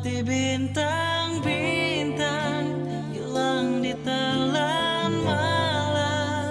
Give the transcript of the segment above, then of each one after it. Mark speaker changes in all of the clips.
Speaker 1: seperti bintang-bintang hilang di telan malam.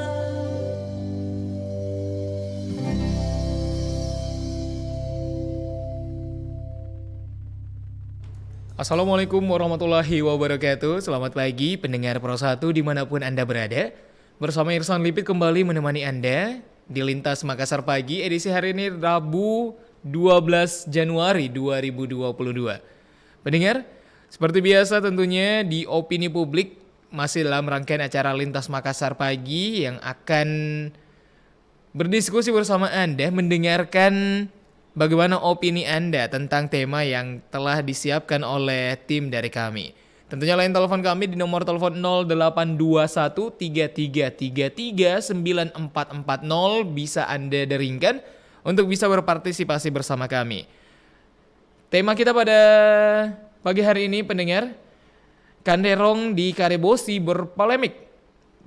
Speaker 2: Assalamualaikum warahmatullahi wabarakatuh. Selamat pagi pendengar Pro 1 dimanapun Anda berada. Bersama Irsan Lipit kembali menemani Anda di Lintas Makassar Pagi edisi hari ini Rabu 12 Januari 2022. Pendengar, seperti biasa tentunya di opini publik masih dalam rangkaian acara Lintas Makassar Pagi yang akan berdiskusi bersama Anda, mendengarkan bagaimana opini Anda tentang tema yang telah disiapkan oleh tim dari kami. Tentunya line telepon kami di nomor telepon 0821 3333 9440 bisa Anda deringkan untuk bisa berpartisipasi bersama kami. Tema kita pada pagi hari ini pendengar, Kanderong di Karebosi berpolemik.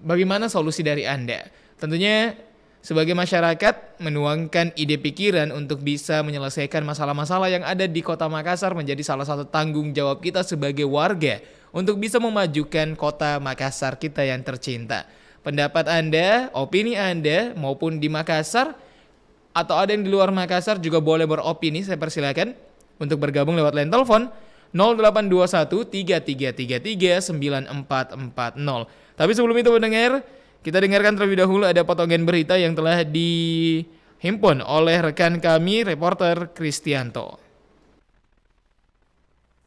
Speaker 2: Bagaimana solusi dari Anda? Tentunya sebagai masyarakat, menuangkan ide pikiran untuk bisa menyelesaikan masalah-masalah yang ada di Kota Makassar menjadi salah satu tanggung jawab kita sebagai warga untuk bisa memajukan Kota Makassar kita yang tercinta. Pendapat Anda, opini Anda maupun di Makassar atau ada yang di luar Makassar juga boleh beropini, saya persilakan untuk bergabung lewat line telepon 0821 3333 9440. Tapi sebelum itu pendengar, kita dengarkan terlebih dahulu ada potongan berita yang telah dihimpun oleh rekan kami, reporter Kristianto.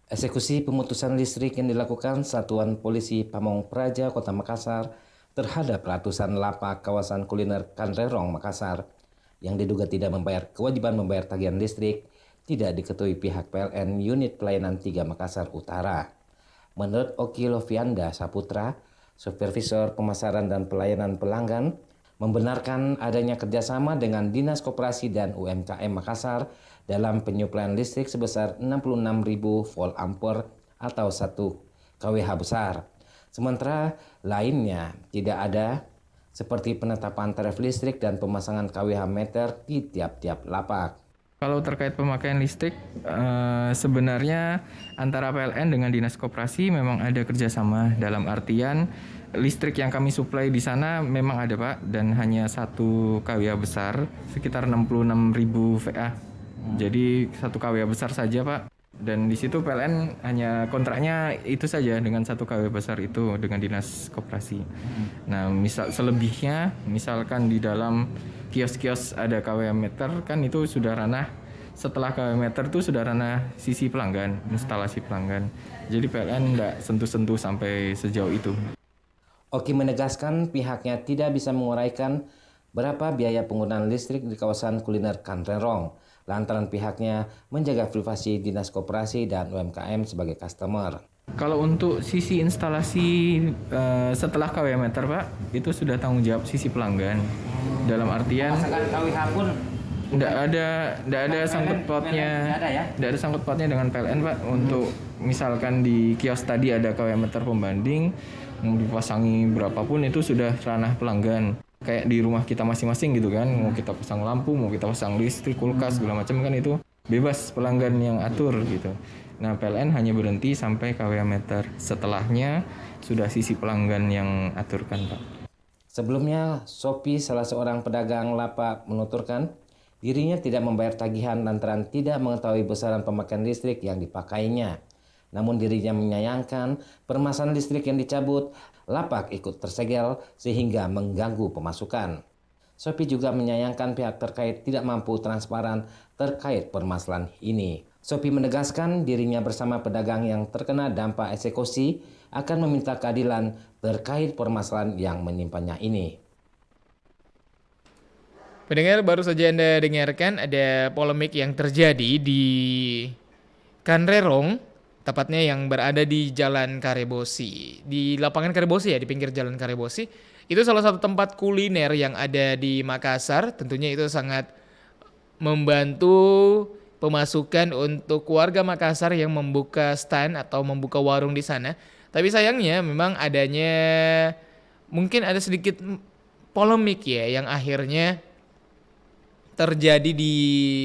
Speaker 3: Eksekusi pemutusan listrik yang dilakukan Satuan Polisi Pamong Praja Kota Makassar terhadap ratusan lapak kawasan kuliner Kanderong Makassar yang diduga tidak membayar kewajiban membayar tagihan listrik tidak diketahui pihak PLN Unit Pelayanan 3 Makassar Utara. Menurut Oki Lovianda Saputra, Supervisor Pemasaran dan Pelayanan Pelanggan, membenarkan adanya kerjasama dengan Dinas Koperasi dan UMKM Makassar dalam penyuplaian listrik sebesar 66.000 volt ampere atau 1 kWh besar. Sementara lainnya tidak ada seperti penetapan tarif listrik dan pemasangan kWh meter di tiap-tiap lapak.
Speaker 4: Kalau terkait pemakaian listrik, sebenarnya antara PLN dengan Dinas Koperasi memang ada kerjasama, dalam artian listrik yang kami suplai di sana memang ada Pak, dan hanya 1 kWh besar sekitar 66.000 VA. Jadi 1 kWh besar saja Pak. Dan di situ PLN hanya kontraknya itu saja dengan 1 kWh besar itu dengan Dinas Koperasi. Nah, selebihnya misalkan di dalam kios-kios ada kWh meter kan itu sudah ranah, setelah kWh meter itu sudah ranah sisi pelanggan, instalasi pelanggan. Jadi PLN tidak sentuh-sentuh sampai sejauh itu.
Speaker 3: Oki menegaskan pihaknya tidak bisa menguraikan berapa biaya penggunaan listrik di kawasan kuliner Kanderong, lantaran pihaknya menjaga privasi Dinas Koperasi dan UMKM sebagai customer.
Speaker 4: Kalau untuk sisi instalasi setelah kWh meter Pak, itu sudah tanggung jawab sisi pelanggan. Dalam artian
Speaker 3: KWH pun
Speaker 4: tidak ada sangkut pautnya, tidak ada sangkut pautnya dengan PLN Pak. Untuk misalkan di kios tadi ada kWh meter pembanding, mau dipasangi berapapun itu sudah ranah pelanggan. Kayak di rumah kita masing-masing gitu kan, mau kita pasang lampu, mau kita pasang listrik, kulkas segala macam kan itu bebas pelanggan yang atur gitu. Nah, PLN hanya berhenti sampai kWh meter. Setelahnya sudah sisi pelanggan yang aturkan Pak.
Speaker 3: Sebelumnya, Sopi, salah seorang pedagang lapak, menuturkan dirinya tidak membayar tagihan lantaran tidak mengetahui besaran pemakaian listrik yang dipakainya. Namun dirinya menyayangkan permasalahan listrik yang dicabut, lapak ikut tersegel sehingga mengganggu pemasukan. Sopi juga menyayangkan pihak terkait tidak mampu transparan terkait permasalahan ini. Sopi menegaskan dirinya bersama pedagang yang terkena dampak eksekusi akan meminta keadilan terkait permasalahan yang menimpanya ini.
Speaker 2: Pendengar, baru saja Anda dengarkan ada polemik yang terjadi di Kanderong, tepatnya yang berada di Jalan Karebosi, di lapangan Karebosi ya, di pinggir Jalan Karebosi. Itu salah satu tempat kuliner yang ada di Makassar. Tentunya itu sangat membantu pemasukan untuk warga Makassar yang membuka stand atau membuka warung di sana. Tapi sayangnya memang adanya mungkin ada sedikit polemik ya yang akhirnya terjadi di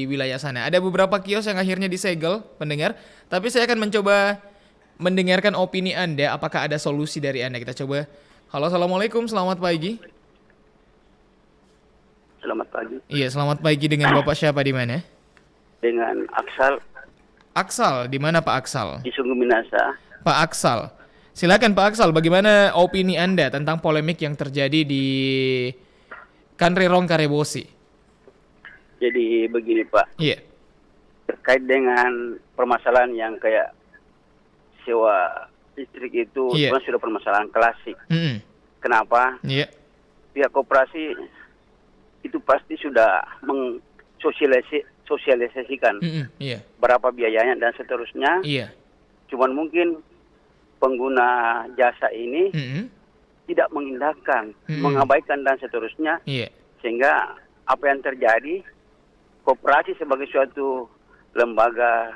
Speaker 2: wilayah sana. Ada beberapa kios yang akhirnya disegel, pendengar. Tapi saya akan mencoba mendengarkan opini Anda. Apakah ada solusi dari Anda? Kita coba. Halo, assalamualaikum, selamat pagi.
Speaker 5: Selamat pagi.
Speaker 2: Iya, selamat pagi dengan Bapak siapa di mana?
Speaker 5: Dengan Aksal
Speaker 2: Aksal, di mana Pak Aksal?
Speaker 5: di Sungguh Minasa.
Speaker 2: Pak Aksal. Silakan Pak Aksal, bagaimana opini Anda tentang polemik yang terjadi di Kanrerong Karebosi?
Speaker 5: Jadi begini Pak,
Speaker 2: Iya.
Speaker 5: terkait dengan permasalahan yang kayak sewa listrik itu
Speaker 2: Iya.
Speaker 5: sebenarnya sudah permasalahan klasik.
Speaker 2: Mm-mm.
Speaker 5: Kenapa?
Speaker 2: Iya.
Speaker 5: Pihak koperasi itu pasti sudah sosialisasikan
Speaker 2: Mm-mm. Iya.
Speaker 5: berapa biayanya dan seterusnya.
Speaker 2: Iya.
Speaker 5: Cuman mungkin pengguna jasa ini
Speaker 2: Mm-mm.
Speaker 5: tidak mengindahkan,
Speaker 2: Mm-mm.
Speaker 5: mengabaikan dan seterusnya.
Speaker 2: Iya.
Speaker 5: Sehingga apa yang terjadi, koperasi sebagai suatu lembaga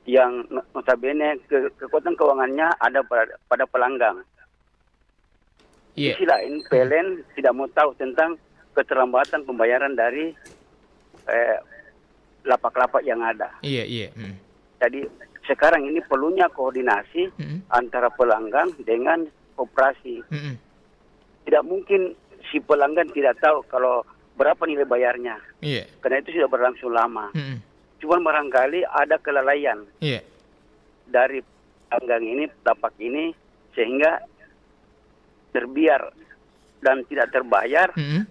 Speaker 5: yang notabene kekuatan keuangannya ada pada pelanggan. Di
Speaker 2: Iya.
Speaker 5: sisi lain, PLN tidak mau tahu tentang keterlambatan pembayaran dari lapak-lapak yang ada.
Speaker 2: Iya. Iya. Mm.
Speaker 5: Jadi sekarang ini perlunya koordinasi
Speaker 2: Mm-mm.
Speaker 5: antara pelanggan dengan koperasi.
Speaker 2: Mm-mm.
Speaker 5: Tidak mungkin si pelanggan tidak tahu kalau berapa nilai bayarnya.
Speaker 2: Iya.
Speaker 5: Karena itu sudah berlangsung lama.
Speaker 2: Mm-mm.
Speaker 5: Cuman barangkali ada kelalaian
Speaker 2: Iya.
Speaker 5: dari pelanggan ini, lapak ini, sehingga terbiar dan tidak terbayar
Speaker 2: Mm-mm.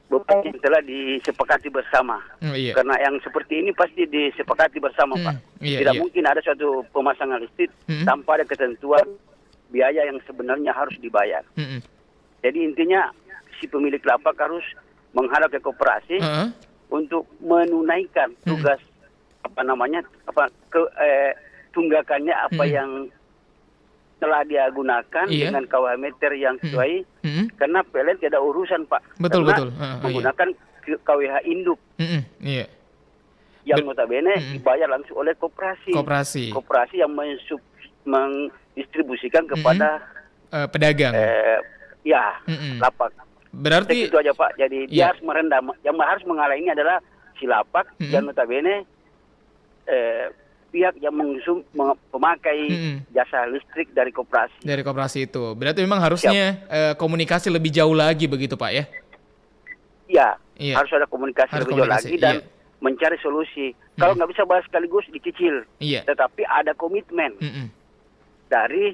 Speaker 5: beban yang telah disepakati bersama.
Speaker 2: Oh, iya.
Speaker 5: Karena yang seperti ini pasti disepakati bersama, Pak.
Speaker 2: Iya,
Speaker 5: Tidak
Speaker 2: iya.
Speaker 5: mungkin ada suatu pemasangan listrik tanpa ada ketentuan biaya yang sebenarnya harus dibayar.
Speaker 2: Mm-mm.
Speaker 5: Jadi intinya si pemilik lapak harus menghadap ke koperasi
Speaker 2: Heeh.
Speaker 5: untuk menunaikan tugas tunggakannya apa yang telah dia gunakan
Speaker 2: Iya.
Speaker 5: dengan KWH meter yang sesuai.
Speaker 2: Mm-mm.
Speaker 5: Karena PLN tidak ada urusan, Pak.
Speaker 2: Betul,
Speaker 5: Karena
Speaker 2: betul.
Speaker 5: menggunakan KWH induk
Speaker 2: Mm-mm. Iya.
Speaker 5: yang notabene dibayar langsung oleh koperasi.
Speaker 2: Koperasi.
Speaker 5: Yang mendistribusikan kepada
Speaker 2: Pedagang.
Speaker 5: lapak.
Speaker 2: Berarti
Speaker 5: Itu aja, Pak. Jadi
Speaker 2: Iya.
Speaker 5: dia harus merendam. Yang harus mengalah ini adalah si lapak yang notabene pihak yang memakai jasa listrik dari koperasi.
Speaker 2: dari koperasi itu. Berarti memang harusnya komunikasi lebih jauh lagi begitu, Pak ya?
Speaker 5: Iya,
Speaker 2: Iya.
Speaker 5: harus ada komunikasi
Speaker 2: Harus
Speaker 5: lebih jauh
Speaker 2: komunikasi,
Speaker 5: lagi dan
Speaker 2: iya.
Speaker 5: mencari solusi. Kalau nggak bisa bahas sekaligus dicicil,
Speaker 2: Iya.
Speaker 5: tetapi ada komitmen
Speaker 2: Mm-mm.
Speaker 5: dari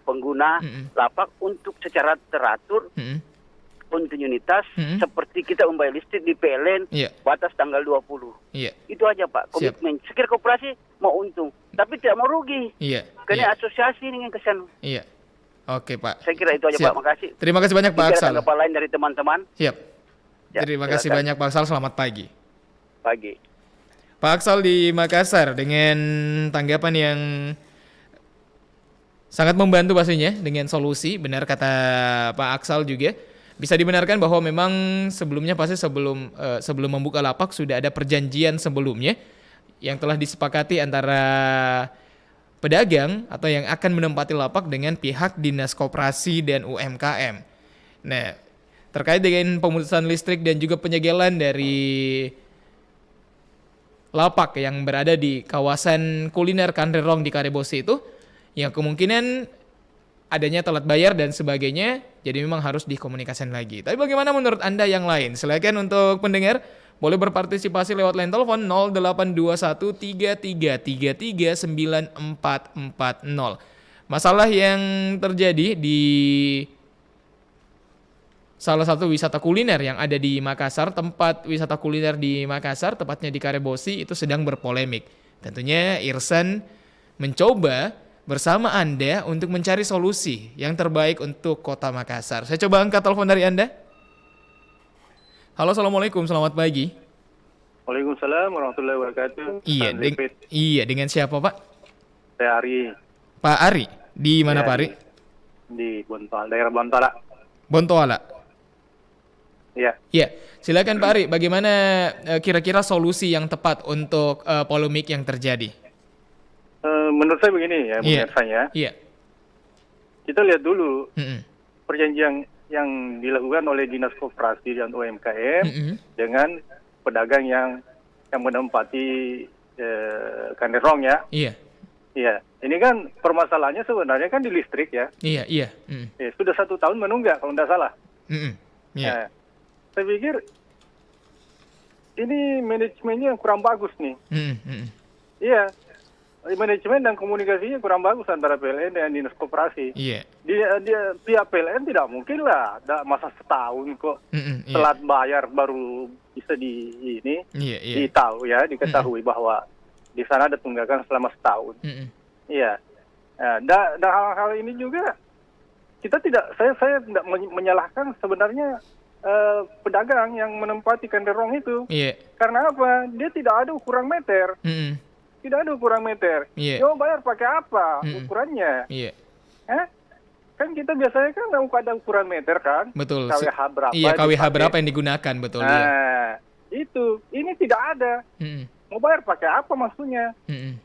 Speaker 5: pengguna lapak untuk secara teratur,
Speaker 2: Mm-mm.
Speaker 5: kontinuitas, seperti kita membayar listrik di PLN
Speaker 2: Iya.
Speaker 5: batas tanggal 20.
Speaker 2: Iya.
Speaker 5: Itu aja, Pak, komitmen. Sekiranya koperasi mau untung, tapi tidak mau rugi.
Speaker 2: Iya.
Speaker 5: Karena
Speaker 2: Iya.
Speaker 5: asosiasi dengan kesan.
Speaker 2: Iya. Oke, Pak.
Speaker 5: Saya kira itu aja,
Speaker 2: Siap.
Speaker 5: Pak. Makasih.
Speaker 2: Terima kasih banyak, Pak
Speaker 5: Jika ada
Speaker 2: Aksal.
Speaker 5: tanggapan lain dari teman-teman,
Speaker 2: Siap.
Speaker 5: Ya,
Speaker 2: Terima kasih
Speaker 5: silakan.
Speaker 2: banyak, Pak Aksal. Selamat pagi.
Speaker 5: pagi.
Speaker 2: Pak Aksal di Makassar dengan tanggapan yang sangat membantu pastinya dengan solusi. Benar kata Pak Aksal juga. Bisa dibenarkan bahwa memang sebelumnya pasti sebelum membuka lapak sudah ada perjanjian sebelumnya yang telah disepakati antara pedagang atau yang akan menempati lapak dengan pihak Dinas Koperasi dan UMKM. Nah, terkait dengan pemutusan listrik dan juga penyegelan dari lapak yang berada di kawasan kuliner Kanrerong di Karebosi itu, yang kemungkinan adanya telat bayar dan sebagainya, jadi memang harus dikomunikasikan lagi. Tapi bagaimana menurut Anda yang lain? Silakan untuk pendengar boleh berpartisipasi lewat line telepon 082133339440. Masalah yang terjadi di salah satu wisata kuliner yang ada di Makassar, tempat wisata kuliner di Makassar, tepatnya di Karebosi, itu sedang berpolemik. Tentunya Irsan mencoba bersama Anda untuk mencari solusi yang terbaik untuk Kota Makassar. Saya coba angkat telepon dari Anda. Halo, assalamualaikum, selamat pagi.
Speaker 6: Waalaikumsalam warahmatullahi wabarakatuh.
Speaker 2: Iya, dengan siapa Pak?
Speaker 6: Saya Ari
Speaker 2: Pak Ari. Di mana
Speaker 6: Ya,
Speaker 2: Pak Ari?
Speaker 6: di Bontoala, daerah Bontoala.
Speaker 2: Bontoala.
Speaker 6: Ya,
Speaker 2: Iya, silakan Pak Ari. Bagaimana kira-kira solusi yang tepat untuk polemik yang terjadi?
Speaker 6: menurut saya begini ya,
Speaker 2: Iya.
Speaker 6: menurut saya
Speaker 2: Iya.
Speaker 6: kita lihat dulu
Speaker 2: Mm-mm.
Speaker 6: perjanjian yang dilakukan oleh Dinas Koperasi dan UMKM
Speaker 2: Mm-mm.
Speaker 6: dengan pedagang yang menempati kanderong ya.
Speaker 2: Iya.
Speaker 6: Iya, ini kan permasalahannya sebenarnya kan di listrik ya.
Speaker 2: Iya, iya. Mm.
Speaker 6: Sudah 1 tahun menunggak kalau tidak salah.
Speaker 2: Mm-mm. Iya.
Speaker 6: Nah, saya pikir ini manajemennya yang kurang bagus nih.
Speaker 2: Mm-mm. Mm-mm.
Speaker 6: Iya, manajemen dan komunikasinya kurang bagus antara PLN dan Dinas Koperasi.
Speaker 2: Iya.
Speaker 6: Dia pihak PLN tidak mungkin lah, masa setahun kok
Speaker 2: Mm-mm. Iya.
Speaker 6: telat bayar baru bisa
Speaker 2: Iya, iya.
Speaker 6: diketahui bahwa di sana ada tunggakan selama setahun.
Speaker 2: Mm-mm.
Speaker 6: Iya. Nah, dan hal-hal ini juga saya tidak menyalahkan sebenarnya pedagang yang menempati kanderong itu.
Speaker 2: Iya.
Speaker 6: Karena apa? Dia tidak ada ukuran meter.
Speaker 2: Mm-mm.
Speaker 6: Tidak ada ukuran meter.
Speaker 2: Iya.
Speaker 6: Dia mau bayar pakai apa
Speaker 2: Mm-mm.
Speaker 6: ukurannya?
Speaker 2: Iya.
Speaker 6: Kan kita biasanya kan ada ukuran meter kan?
Speaker 2: Betul.
Speaker 6: KWH berapa?
Speaker 2: Iya, KWH
Speaker 6: dipakai.
Speaker 2: berapa yang digunakan, betul. Iya.
Speaker 6: Nah, itu. Ini tidak ada.
Speaker 2: Mm-mm.
Speaker 6: Mau bayar pakai apa maksudnya?
Speaker 2: Mm-mm.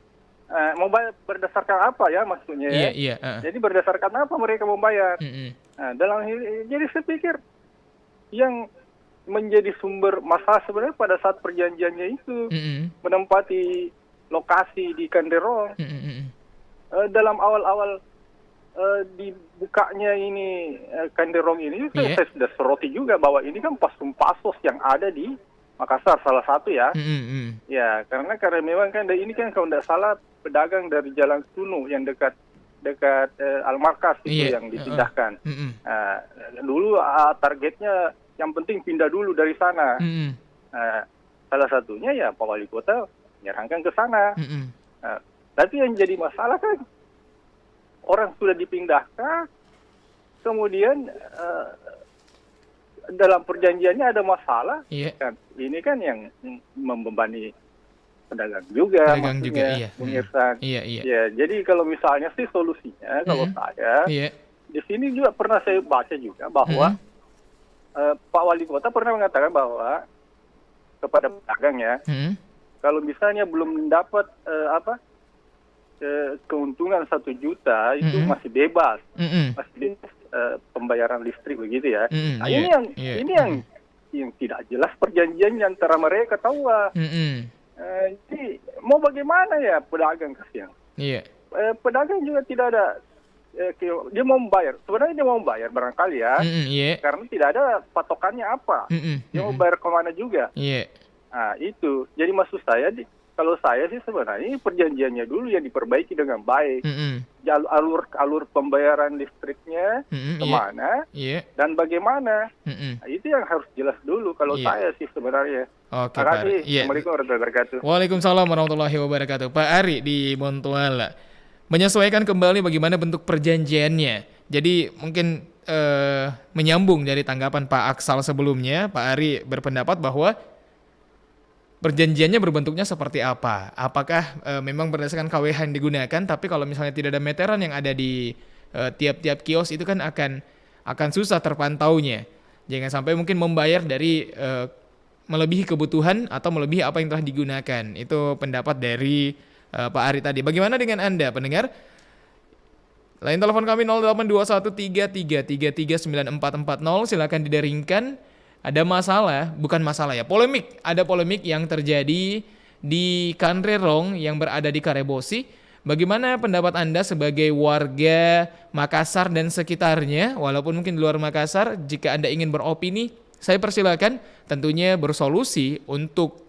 Speaker 6: Mau bayar berdasarkan apa ya maksudnya?
Speaker 2: Iya,
Speaker 6: Ya?
Speaker 2: iya.
Speaker 6: Jadi berdasarkan apa mereka mau bayar?
Speaker 2: Mm-mm.
Speaker 6: Nah, jadi saya pikir yang menjadi sumber masalah sebenarnya pada saat perjanjiannya itu
Speaker 2: Mm-mm.
Speaker 6: menempati lokasi di kanderong.
Speaker 2: Mm-mm.
Speaker 6: Dalam awal-awal dibukanya ini kanderong ini,
Speaker 2: Iya.
Speaker 6: saya sudah soroti juga bahwa ini kan pasos yang ada di Makassar salah satu ya.
Speaker 2: Mm-mm.
Speaker 6: Ya, karena memang kan ini kan kalau tidak salah pedagang dari Jalan Sunu yang dekat Al-Markas itu
Speaker 2: Iya.
Speaker 6: yang dipindahkan.
Speaker 2: Mm-mm.
Speaker 6: Dulu targetnya yang penting pindah dulu dari sana.
Speaker 2: Mm-mm.
Speaker 6: Salah satunya ya Pak Wali Kota menyerahkan ke sana.
Speaker 2: Mm-mm.
Speaker 6: Tapi yang jadi masalah kan orang sudah dipindahkan, kemudian dalam perjanjiannya ada masalah.
Speaker 2: Iya.
Speaker 6: Kan ini kan yang membebani pedagang juga,
Speaker 2: Pedagang juga,
Speaker 6: maksudnya,
Speaker 2: iya.
Speaker 6: Bung Irsan.
Speaker 2: Iya, iya.
Speaker 6: Ya, jadi kalau misalnya sih solusinya, kalau saya
Speaker 2: Iya.
Speaker 6: di sini juga pernah saya baca juga bahwa Pak Wali Kota pernah mengatakan bahwa kepada pedagang ya,
Speaker 2: Mm-mm.
Speaker 6: kalau misalnya belum mendapat keuntungan 1 juta itu masih bebas,
Speaker 2: Mm-mm.
Speaker 6: masih bebas pembayaran listrik begitu ya.
Speaker 2: Mm-mm,
Speaker 6: Nah,
Speaker 2: iya,
Speaker 6: ini yang tidak jelas perjanjiannya antara mereka tahu.
Speaker 2: Mm-mm.
Speaker 6: Jadi mau bagaimana ya pedagang kasihan.
Speaker 2: Iya.
Speaker 6: Pedagang juga tidak ada dia mau membayar. Sebenarnya dia mau membayar barangkali ya.
Speaker 2: Mm-mm, iya.
Speaker 6: Karena tidak ada patokannya apa.
Speaker 2: Mm-mm.
Speaker 6: Dia mau bayar kemana juga.
Speaker 2: Iya.
Speaker 6: Nah, itu. Jadi maksud saya kalau saya sih sebenarnya ini perjanjiannya dulu yang diperbaiki dengan baik.
Speaker 2: Mm-mm.
Speaker 6: Alur pembayaran listriknya
Speaker 2: Mm-mm, iya.
Speaker 6: kemana
Speaker 2: Iya.
Speaker 6: dan bagaimana.
Speaker 2: Mm-mm.
Speaker 6: Nah, itu yang harus jelas dulu kalau
Speaker 2: Iya.
Speaker 6: saya sih sebenarnya.
Speaker 2: Oke,
Speaker 6: Terima
Speaker 2: Pak
Speaker 6: kasih.
Speaker 2: Ari. Iya.
Speaker 6: Assalamualaikum warahmatullahi wabarakatuh.
Speaker 2: Waalaikumsalam warahmatullahi wabarakatuh. Pak Ari di Bontoala menyesuaikan kembali bagaimana bentuk perjanjiannya. Jadi mungkin menyambung dari tanggapan Pak Aksal sebelumnya, Pak Ari berpendapat bahwa perjanjiannya berbentuknya seperti apa? Apakah memang berdasarkan KWH yang digunakan, tapi kalau misalnya tidak ada meteran yang ada di tiap-tiap kios itu kan akan susah terpantaunya. Jangan sampai mungkin membayar dari melebihi kebutuhan atau melebihi apa yang telah digunakan. Itu pendapat dari Pak Ari tadi. Bagaimana dengan Anda, pendengar? Lain telepon kami 082133339440. Silakan didaringkan. Ada masalah, bukan masalah ya, polemik. Ada polemik yang terjadi di Kanrerong yang berada di Karebosi. Bagaimana pendapat Anda sebagai warga Makassar dan sekitarnya, walaupun mungkin di luar Makassar, jika Anda ingin beropini, saya persilakan tentunya bersolusi untuk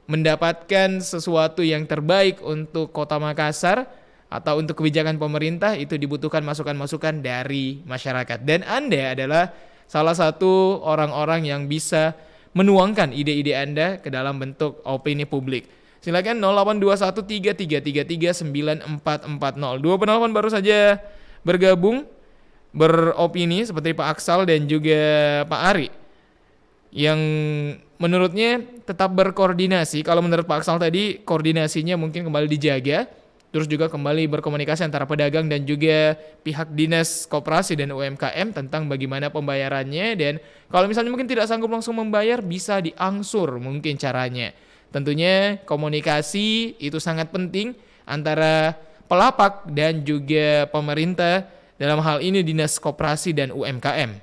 Speaker 2: mendapatkan sesuatu yang terbaik untuk Kota Makassar atau untuk kebijakan pemerintah. Itu dibutuhkan masukan-masukan dari masyarakat. Dan Anda adalah salah satu orang-orang yang bisa menuangkan ide-ide Anda ke dalam bentuk opini publik. Silakan 082133339440. Dua penelpon baru saja bergabung beropini seperti Pak Aksal dan juga Pak Ari yang menurutnya tetap berkoordinasi. Kalau menurut Pak Aksal tadi koordinasinya mungkin kembali dijaga, terus juga kembali berkomunikasi antara pedagang dan juga pihak Dinas Koperasi dan UMKM tentang bagaimana pembayarannya, dan kalau misalnya mungkin tidak sanggup langsung membayar bisa diangsur mungkin caranya. Tentunya komunikasi itu sangat penting antara pelapak dan juga pemerintah dalam hal ini Dinas Koperasi dan UMKM.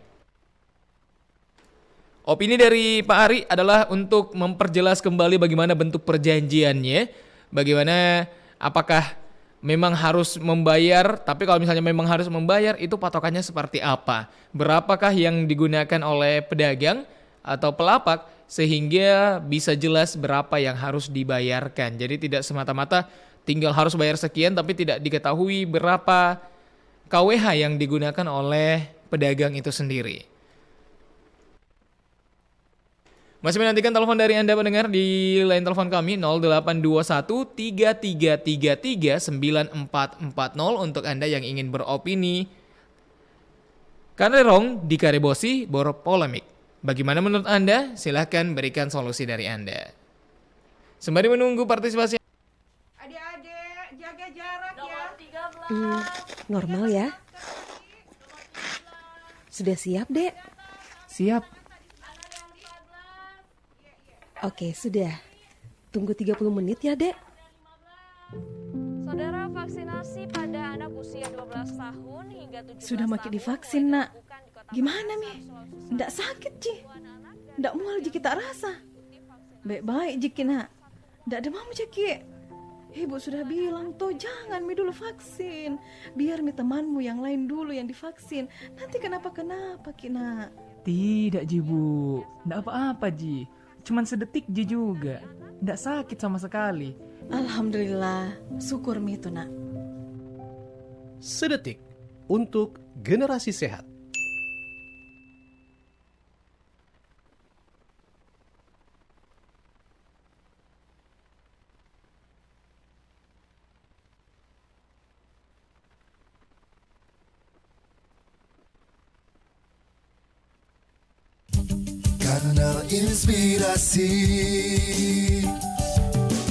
Speaker 2: Opini dari Pak Ari adalah untuk memperjelas kembali bagaimana bentuk perjanjiannya, bagaimana apakah memang harus membayar, tapi kalau misalnya memang harus membayar itu patokannya seperti apa, berapakah yang digunakan oleh pedagang atau pelapak sehingga bisa jelas berapa yang harus dibayarkan. Jadi tidak semata-mata tinggal harus bayar sekian tapi tidak diketahui berapa KWH yang digunakan oleh pedagang itu sendiri. Masih menantikan telepon dari Anda pendengar di line telepon kami 0821 3333 9440 untuk Anda yang ingin beropini. Kanrerong di Karebosi berpolemik. Bagaimana menurut Anda? Silahkan berikan solusi dari Anda. Sembari menunggu partisipasi.
Speaker 7: Adik-adik, jaga jarak ya.
Speaker 8: Normal ya. Sudah siap, Dek?
Speaker 2: Siap.
Speaker 8: Oke, sudah. Tunggu 30 menit ya, Dek.
Speaker 9: Saudara, vaksinasi pada anak usia 12 tahun hingga 17
Speaker 7: Sudah makin divaksin, Nak. Gimana, Mi? Nggak sakit, Ji. Nggak mual, Ji, kita rasa. Baik-baik, Ji, Nak. Nggak demam, Ji. Ibu sudah bilang, toh jangan Mi dulu vaksin. Biar Mi temanmu yang lain dulu yang divaksin. Nanti kenapa-kenapa, Nak.
Speaker 10: Tidak, Ji, Bu. Nggak apa-apa, Ji. Cuman sedetik Ji juga. Nggak sakit sama sekali.
Speaker 7: Alhamdulillah, syukur Mi itu, Nak.
Speaker 11: Sedetik untuk generasi sehat.
Speaker 12: Kanal Inspirasi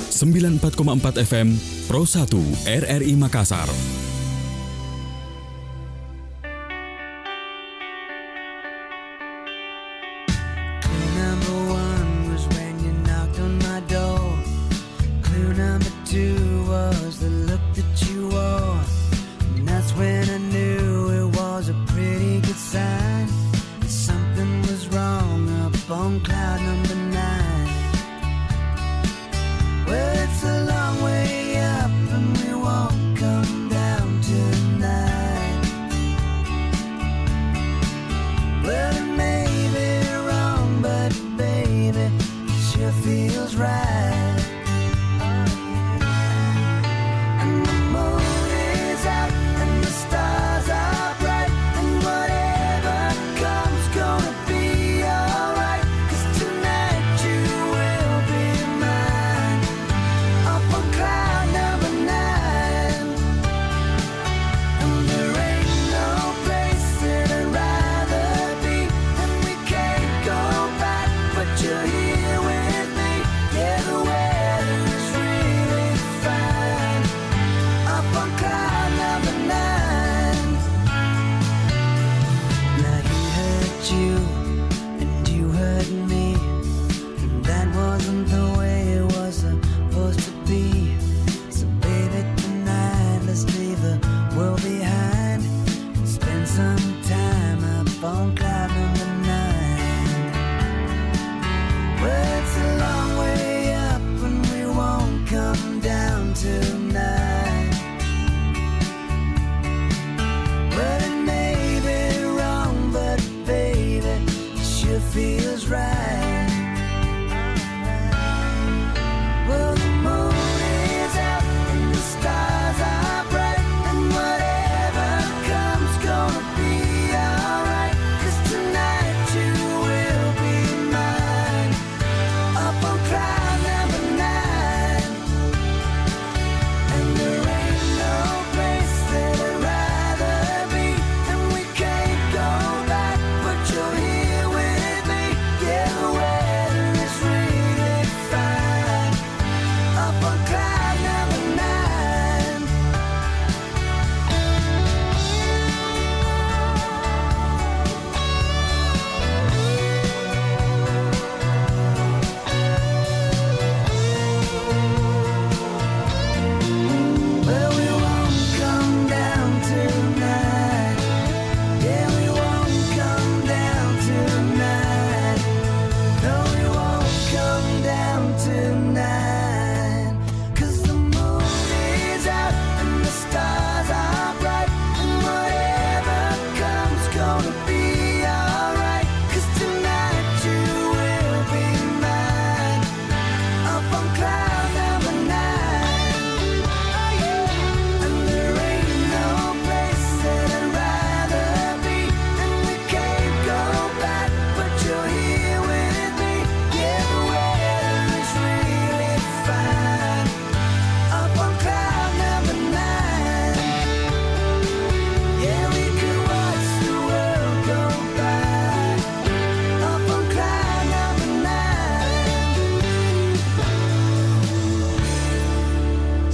Speaker 13: 94,4 FM Pro 1 RRI Makassar.
Speaker 1: Clue number one was when you knocked on my door. Clue number two was the look that you wore. And that's when I knew it was a pretty good sign. Something was wrong up on cloud number 9. Well, it's a long way up and we won't come down tonight. Well, it may be wrong, but baby, it sure feels right.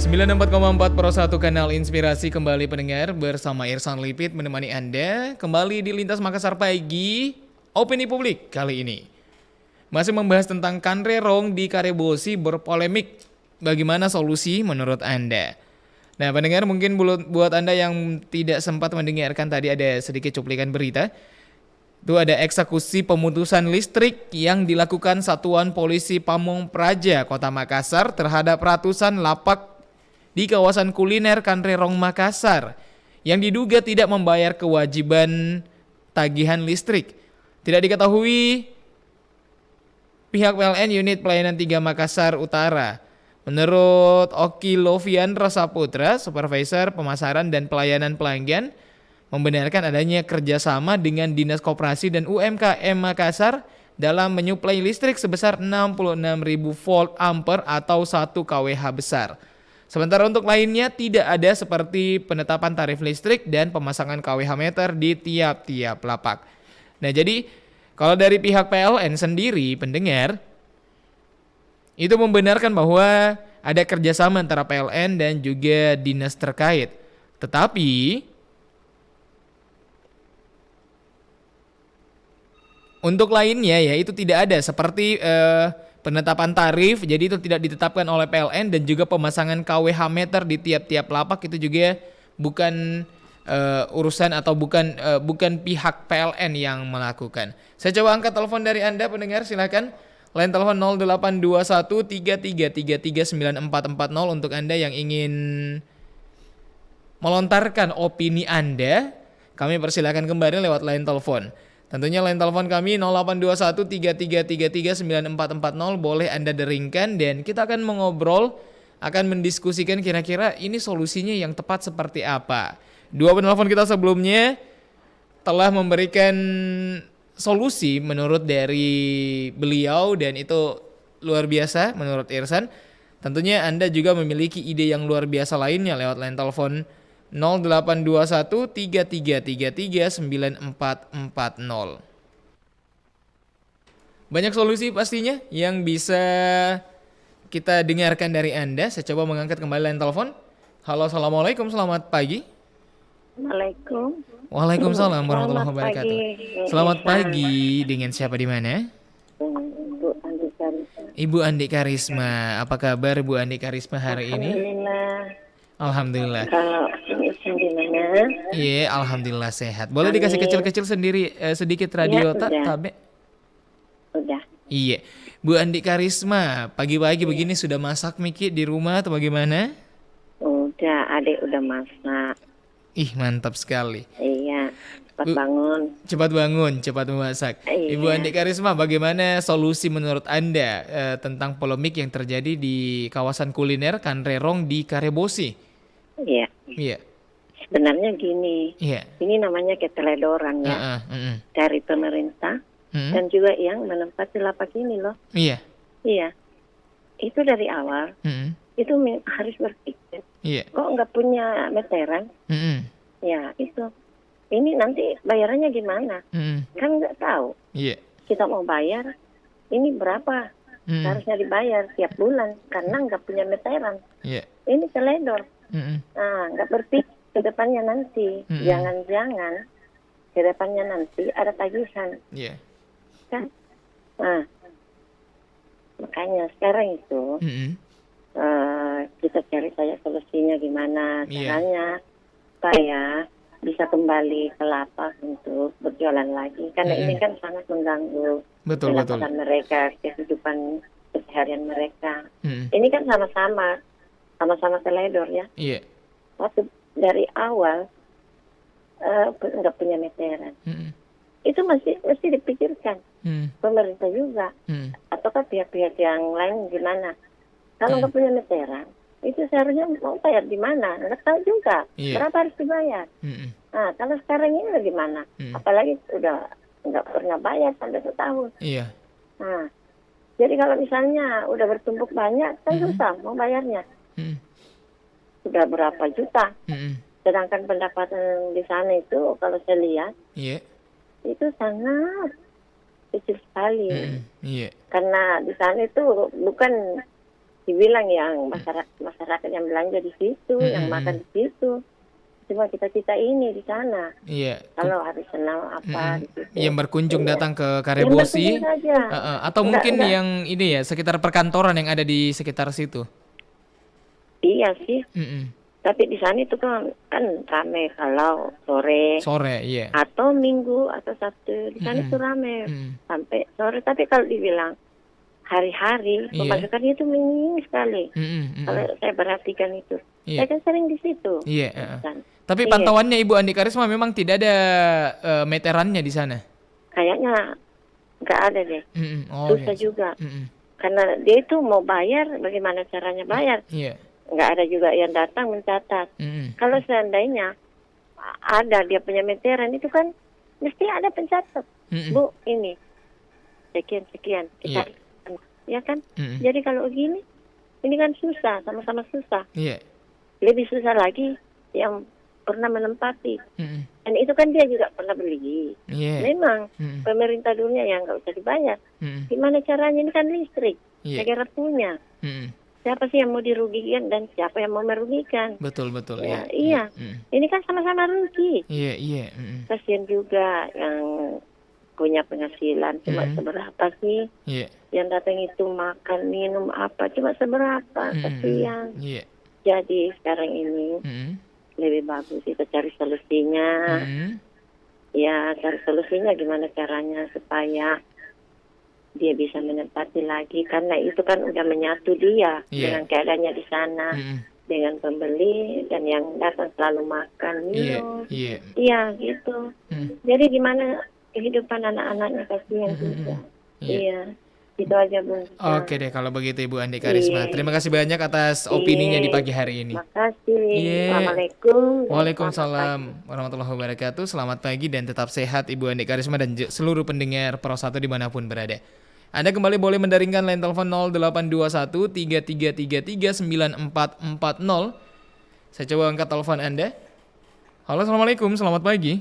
Speaker 2: 94,4 Pro 1 Kanal Inspirasi kembali pendengar bersama Irsan Lipit menemani Anda kembali di Lintas Makassar Pagi. Opini publik kali ini masih membahas tentang Kanrerong di Karebosi berpolemik. Bagaimana solusi menurut Anda? Nah pendengar, mungkin buat Anda yang tidak sempat mendengarkan tadi ada sedikit cuplikan berita. Itu ada eksekusi pemutusan listrik yang dilakukan Satuan Polisi Pamong Praja Kota Makassar terhadap ratusan lapak di kawasan kuliner Kanrerong Makassar yang diduga tidak membayar kewajiban tagihan listrik. Tidak diketahui pihak PLN Unit Pelayanan 3 Makassar Utara. Menurut Oki Lovian Rasaputra, Supervisor Pemasaran dan Pelayanan Pelanggan, membenarkan adanya kerjasama dengan Dinas Koperasi dan UMKM Makassar dalam menyuplai listrik sebesar 66.000 volt ampere atau 1 kWh besar. Sementara untuk lainnya tidak ada seperti penetapan tarif listrik dan pemasangan kWh meter di tiap-tiap lapak. Nah jadi kalau dari pihak PLN sendiri pendengar itu membenarkan bahwa ada kerjasama antara PLN dan juga dinas terkait. Tetapi untuk lainnya ya itu tidak ada seperti penetapan tarif, jadi itu tidak ditetapkan oleh PLN dan juga pemasangan kWh meter di tiap-tiap lapak itu juga bukan urusan atau bukan pihak PLN yang melakukan. Saya coba angkat telepon dari Anda pendengar, silakan. Line telepon 082133339440 untuk Anda yang ingin melontarkan opini Anda. Kami persilakan kembali lewat line telepon. Tentunya line telepon kami 082133339440 boleh Anda deringkan dan kita akan mengobrol, akan mendiskusikan kira-kira ini solusinya yang tepat seperti apa. Dua penelpon kita sebelumnya telah memberikan solusi menurut dari beliau dan itu luar biasa menurut Irsan. Tentunya Anda juga memiliki ide yang luar biasa lainnya lewat line telepon 082133339440. Banyak solusi pastinya yang bisa kita dengarkan dari Anda. Saya coba mengangkat kembali line telepon. Halo, assalamualaikum, selamat pagi. Waalaikumsalam warahmatullahi wabarakatuh. Selamat pagi, dengan siapa di mana? Ibu Andi Karisma. Apa kabar Bu Andi Karisma hari ini? Alhamdulillah.
Speaker 14: Kalau di mana?
Speaker 2: Iya, alhamdulillah sehat. Boleh dikasih kecil-kecil sendiri sedikit radio
Speaker 14: ya,
Speaker 2: tabe?
Speaker 14: Udah.
Speaker 2: Iya. Bu Andi Karisma, pagi-pagi begini sudah masak Miki di rumah atau bagaimana?
Speaker 14: Udah, adik udah masak.
Speaker 2: Ih, mantap sekali.
Speaker 14: Iya, cepat bangun.
Speaker 2: Cepat bangun, cepat memasak.
Speaker 14: Iya.
Speaker 2: Ibu Andi Karisma, bagaimana solusi menurut Anda tentang polemik yang terjadi di kawasan kuliner Kanrerong di Karebosi?
Speaker 14: Iya.
Speaker 2: Iya.
Speaker 14: Sebenarnya gini, ini namanya keteledoran ya dari pemerintah dan juga yang menempati lapak ini loh.
Speaker 2: Iya.
Speaker 14: Iya. Itu dari awal itu harus berpikir.
Speaker 2: Iya.
Speaker 14: Kok nggak punya meteran? Ya itu. Ini nanti bayarannya gimana? Kan nggak tahu.
Speaker 2: Iya.
Speaker 14: Kita mau bayar, ini berapa? Harusnya dibayar tiap bulan karena nggak punya meteran.
Speaker 2: Iya.
Speaker 14: Ini teledor. Nah, nggak berpikir ke depannya nanti. Jangan-jangan ke depannya nanti ada tagihan.
Speaker 2: Iya.
Speaker 14: Kan? Nah, makanya sekarang itu kita cari saya solusinya gimana caranya supaya bisa kembali ke lapak untuk berjualan lagi. Karena ini kan sangat mengganggu pendapatan mereka, kehidupan keseharian mereka. Ini kan sama-sama teledor ya.
Speaker 2: Iya.
Speaker 14: Waktu dari awal nggak punya meteran. Itu mesti dipikirkan. Pemerintah juga. Ataukah pihak-pihak yang lain gimana? Kalau nggak punya meteran, itu seharusnya mau bayar di mana? Nggak tahu juga. Berapa harus dibayar? Nah, kalau sekarang ini bagaimana? Apalagi udah nggak pernah bayar sampai setahun.
Speaker 2: Iya.
Speaker 14: Nah, jadi kalau misalnya udah bertumpuk banyak, kan susah mau bayarnya. Sudah berapa juta? Sedangkan pendapatan di sana itu kalau saya lihat, itu sangat kecil sekali. Karena di sana itu bukan dibilang yang masyarakat yang belanja di situ, yang makan di situ. Cuma kita ini di sana.
Speaker 2: Iya.
Speaker 14: Kalau hari senam apa di situ.
Speaker 2: Yang berkunjung datang ke Karebosi. Atau mungkin yang ini ya, sekitar perkantoran yang ada di sekitar situ.
Speaker 14: Iya sih. Tapi di sana itu kan rame kalau sore,
Speaker 2: iya.
Speaker 14: Atau Minggu atau Sabtu di sana itu rame sampai sore. Tapi kalau dibilang hari-hari pemasukannya itu minim sekali. Kalau saya perhatikan itu, saya kan sering di situ.
Speaker 2: Iya. Tapi pantauannya Ibu Andi Karisma memang tidak ada meterannya di sana.
Speaker 14: Kayaknya nggak ada deh. Susah juga. Karena dia itu mau bayar, bagaimana caranya bayar?
Speaker 2: Iya.
Speaker 14: Nggak ada juga yang datang mencatat. Kalau seandainya ada dia punya meteran itu kan mesti ada pencatat. Bu, ini sekian kita ya kan? Jadi kalau gini ini kan susah, sama-sama susah. Lebih susah lagi yang pernah menempati. Dan itu kan dia juga pernah beli. Memang pemerintah dunia yang nggak usah dibayar. Gimana caranya, ini kan listrik negara punya. Siapa sih yang mau dirugikan dan siapa yang mau merugikan?
Speaker 2: Betul.
Speaker 14: Ya, iya. Ini kan sama-sama rugi.
Speaker 2: Iya.
Speaker 14: Kasian juga yang punya penghasilan cuma seberapa sih? Yang datang itu makan, minum apa cuma seberapa? Kasian. Jadi sekarang ini lebih bagus kita cari solusinya. Ya, cari solusinya gimana caranya supaya dia bisa menempati lagi, karena itu kan udah menyatu dia dengan keadaannya di sana, dengan pembeli dan yang datang selalu makan minum. Iya gitu. Jadi gimana kehidupan anak-anaknya, kasihan juga. Iya. Itu aja, Bung.
Speaker 2: Oke deh kalau begitu Ibu Andi Karisma. Terima kasih banyak atas opininya di pagi hari ini.
Speaker 14: Makasih. Assalamualaikum.
Speaker 2: Waalaikumsalam warahmatullahi wabarakatuh. Selamat pagi dan tetap sehat Ibu Andi Karisma dan seluruh pendengar Pro 1 dimanapun berada. Anda kembali boleh mendaringkan line telepon 0821 3333 9440. Saya coba angkat telepon Anda. Halo, Assalamualaikum, selamat pagi.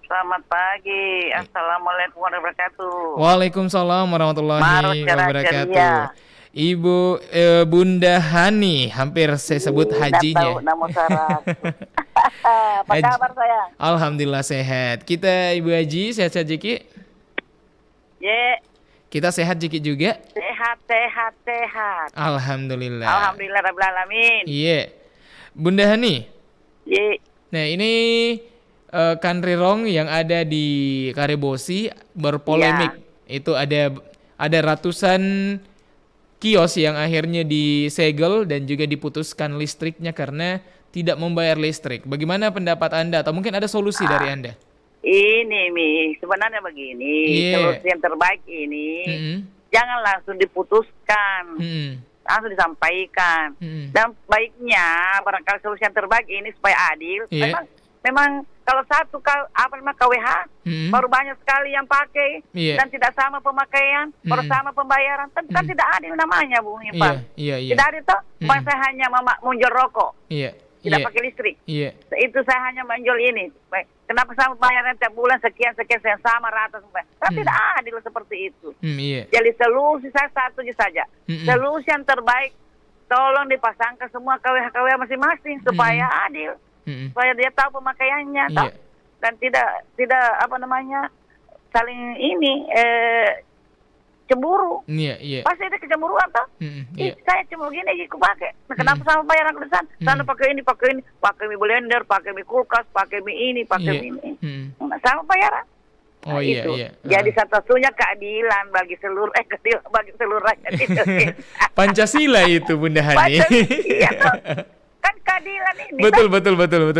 Speaker 15: Selamat pagi. Assalamualaikum warahmatullahi wabarakatuh.
Speaker 2: Waalaikumsalam warahmatullahi wabarakatuh. Ibu Bunda Hani, hampir saya sebut hajinya.
Speaker 15: Tahu nama syarat. Apa kabar sayang?
Speaker 2: Alhamdulillah sehat. Kita Ibu Haji sehat-sehat Jiki? Kita sehat Jiki juga?
Speaker 15: Sehat.
Speaker 2: Alhamdulillah.
Speaker 15: Alhamdulillah rabbil alamin.
Speaker 2: Iya. Bunda Hani. Nah, ini Kanrirong yang ada di Karebosi berpolemik. Itu ada ratusan kios yang akhirnya disegel dan juga diputuskan listriknya karena tidak membayar listrik. Bagaimana pendapat Anda atau mungkin ada solusi dari Anda?
Speaker 15: Ini sebenarnya begini, solusi yang terbaik ini jangan langsung diputuskan, langsung disampaikan. Dan baiknya barangkali solusi yang terbaik ini supaya adil. Memang kalau satu KWH baru banyak sekali yang pakai dan tidak sama pemakaian, baru sama pembayaran, kan tidak adil namanya, Bung Ipan. Tidak adil toh, saya hanya menjual rokok. Tidak pakai listrik. Itu saya hanya menjual ini. Kenapa sama bayaran tiap bulan sekian saya sama rata sampai. Kan tidak adil seperti itu. Jadi solusi saya satu saja. Solusi yang terbaik tolong dipasangkan semua KWH masing-masing supaya adil. Supaya dia tahu pemakaiannya dan tidak saling cemburu. Pasti ada kecemburuan toh. Saya cemburu gini aku pakai. Kenapa sama bayaran ke sana? Sana pakai ini, pakai mie blender, pakai mie kulkas, pakai mie ini, pakai mie ini. Sama bayaran. Itu. Jadi satu-satunya keadilan bagi seluruh rakyat Indonesia.
Speaker 2: Pancasila itu Bunda Hani.
Speaker 15: Kan keadilan ini.
Speaker 2: Betul.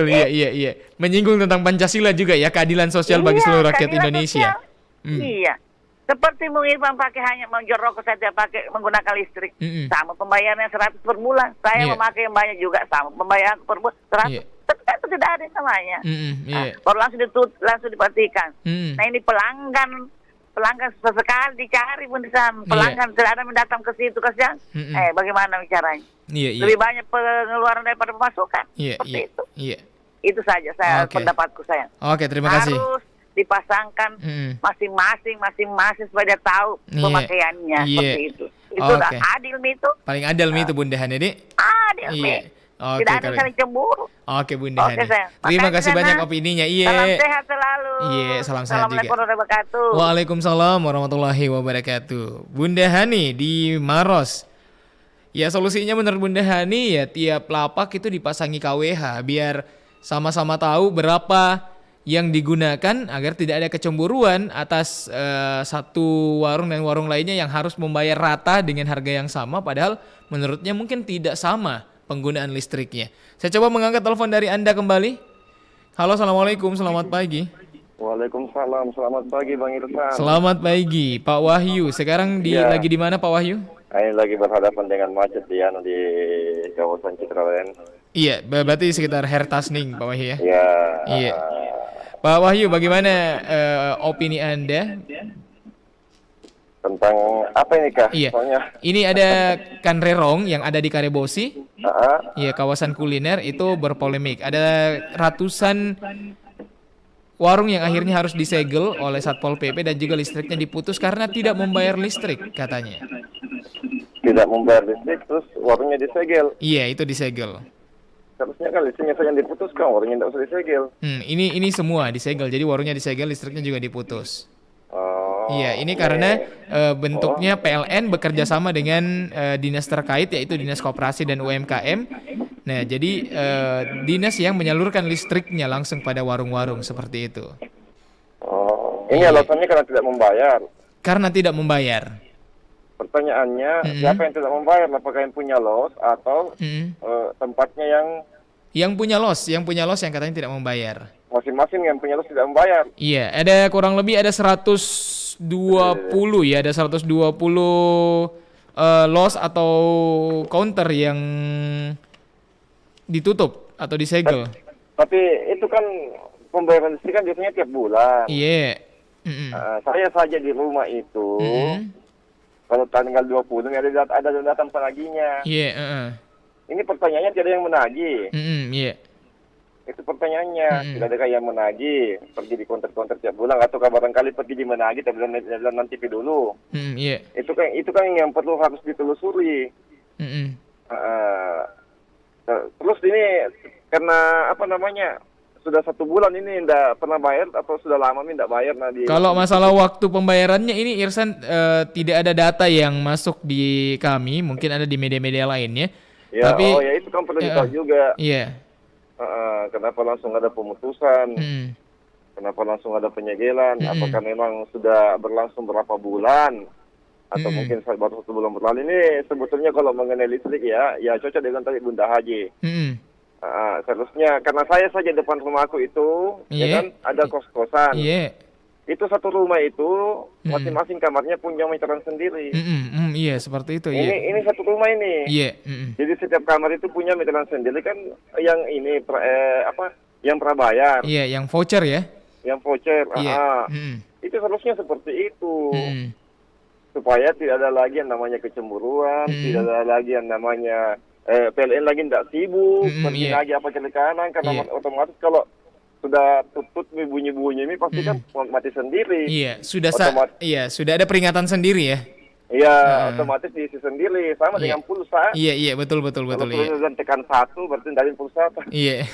Speaker 2: Iya. Menyinggung tentang Pancasila juga ya, keadilan sosial bagi seluruh rakyat Indonesia.
Speaker 15: Iya. Seperti mengirfan pakai hanya menjual rokok saja pakai menggunakan listrik. Sama pembayarannya 100 per bulan. Saya memakai yang banyak juga sama pembayaran per bulan 100. Itu tidak ada namanya. Baru langsung diperhatikan. Nah ini pelanggan sesekali dicari pun di sana. Pelanggan tidak ada mendatang ke situ kasihan. Bagaimana caranya? Lebih banyak pengeluaran daripada pemasukan. Seperti itu. Itu saja pendapatku sayang.
Speaker 2: Oke, terima kasih.
Speaker 15: Harus dipasangkan masing-masing supaya dia tahu pemakaiannya seperti itu. Itu udah adil Mi itu.
Speaker 2: Paling adil Mi itu Bunda Hani, Dik.
Speaker 15: Adil Mi.
Speaker 2: Iya. Oke,
Speaker 15: Tidak ada yang saling cemburu.
Speaker 2: Oke Bunda Hani.
Speaker 15: sayang.
Speaker 2: Terima
Speaker 15: Makasih,
Speaker 2: kasih banyak
Speaker 15: Nana.
Speaker 2: opininya. Iya.
Speaker 15: Salam sehat selalu.
Speaker 2: Iya, salam sehat juga.
Speaker 15: Assalamualaikum warahmatullahi wabarakatuh.
Speaker 2: Waalaikumsalam warahmatullahi wabarakatuh. Bunda Hani di Maros. Ya solusinya menurut Bunda Hani ya tiap lapak itu dipasangi KWH biar sama-sama tahu berapa yang digunakan agar tidak ada kecemburuan atas satu warung dan warung lainnya yang harus membayar rata dengan harga yang sama padahal menurutnya mungkin tidak sama penggunaan listriknya. Saya coba mengangkat telepon dari Anda kembali. Halo, Assalamualaikum, selamat pagi.
Speaker 16: Waalaikumsalam, selamat pagi Bang Irfan.
Speaker 2: Selamat pagi Pak Wahyu. Sekarang lagi di mana Pak Wahyu?
Speaker 16: Ini lagi berhadapan dengan macet di kawasan Citraland.
Speaker 2: Iya, berarti sekitar Hertasning Pak Wahyu ya?
Speaker 16: Iya.
Speaker 2: Pak Wahyu, bagaimana opini Anda?
Speaker 16: Tentang apa ini Kak?
Speaker 2: Iya.
Speaker 16: Soalnya
Speaker 2: ini ada Kanrerong yang ada di Karebosi. Iya, kawasan kuliner itu berpolemik. Ada ratusan warung yang akhirnya harus disegel oleh Satpol PP dan juga listriknya diputus karena tidak membayar listrik katanya.
Speaker 16: Tidak membayar listrik terus warungnya disegel.
Speaker 2: Iya, itu disegel.
Speaker 16: Seharusnya kan listriknya saja yang diputuskan, warungnya tidak usah disegel.
Speaker 2: Ini semua disegel. Jadi warungnya disegel, listriknya juga diputus. Iya, ini karena bentuknya PLN bekerja sama dengan dinas terkait yaitu Dinas Koperasi dan UMKM. Nah, jadi dinas yang menyalurkan listriknya langsung pada warung-warung seperti itu.
Speaker 16: Ini alasannya karena tidak membayar.
Speaker 2: Karena tidak membayar.
Speaker 16: Pertanyaannya, siapa yang tidak membayar? Apakah yang punya los atau tempatnya
Speaker 2: yang punya los yang katanya tidak membayar.
Speaker 16: Masing-masing yang punya los tidak membayar.
Speaker 2: Iya, ada kurang lebih ada 120 ya, ada 120 los atau counter yang ditutup atau disegel.
Speaker 16: Tapi itu kan pembayaran listrik kan biasanya tiap bulan.
Speaker 2: Iya.
Speaker 16: Saya saja di rumah itu, kalau tanggal 20 ada datang penagihnya.
Speaker 2: Iya.
Speaker 16: Ini pertanyaannya tidak ada yang menagih.
Speaker 2: Iya.
Speaker 16: Itu pertanyaannya, tidak ada yang menagih, pergi di konter-konter tiap bulan atau barangkali pergi di menagih tapi bilang nanti dulu.
Speaker 2: Iya.
Speaker 16: Itu kan yang perlu harus ditelusuri. Terus ini karena sudah 1 bulan ini tidak pernah bayar atau sudah lama ini tidak bayar.
Speaker 2: Kalau masalah waktu pembayarannya ini Irsan tidak ada data yang masuk di kami, mungkin ada di media-media lainnya.
Speaker 16: Ya,
Speaker 2: tapi
Speaker 16: itu kan perlu ditahu juga.
Speaker 2: Iya.
Speaker 16: Kenapa langsung ada pemutusan? Kenapa langsung ada penyegelan? Apakah memang sudah berlangsung berapa bulan? Atau mungkin baru 1 bulan berlalu? Ini sebetulnya kalau mengenai listrik ya cocok dengan tadi Bunda Haji. Seharusnya karena saya saja depan rumahku itu, ya kan ada kos-kosan. Itu satu rumah itu masing-masing kamarnya punya meteran sendiri.
Speaker 2: Iya seperti itu.
Speaker 16: Ini satu rumah ini. Jadi setiap kamar itu punya meteran sendiri kan, yang ini yang prabayar.
Speaker 2: Iya, yang voucher ya.
Speaker 16: Yang voucher. Itu seharusnya seperti itu. Supaya tidak ada lagi yang namanya kecemburuan, tidak ada lagi yang namanya PLN lagi tidak sibuk, pergi lagi apa kiri kanan, karena otomatis kalau sudah tutut bunyi-bunyi ini pasti kan mati sendiri.
Speaker 2: Iya, sudah ada peringatan sendiri ya.
Speaker 16: Iya, otomatis diisi sendiri sama dengan pulsa.
Speaker 2: Iya, betul.
Speaker 16: Kalau
Speaker 2: Iya.
Speaker 16: dan tekan 1 berarti dari pulsa.
Speaker 2: Iya.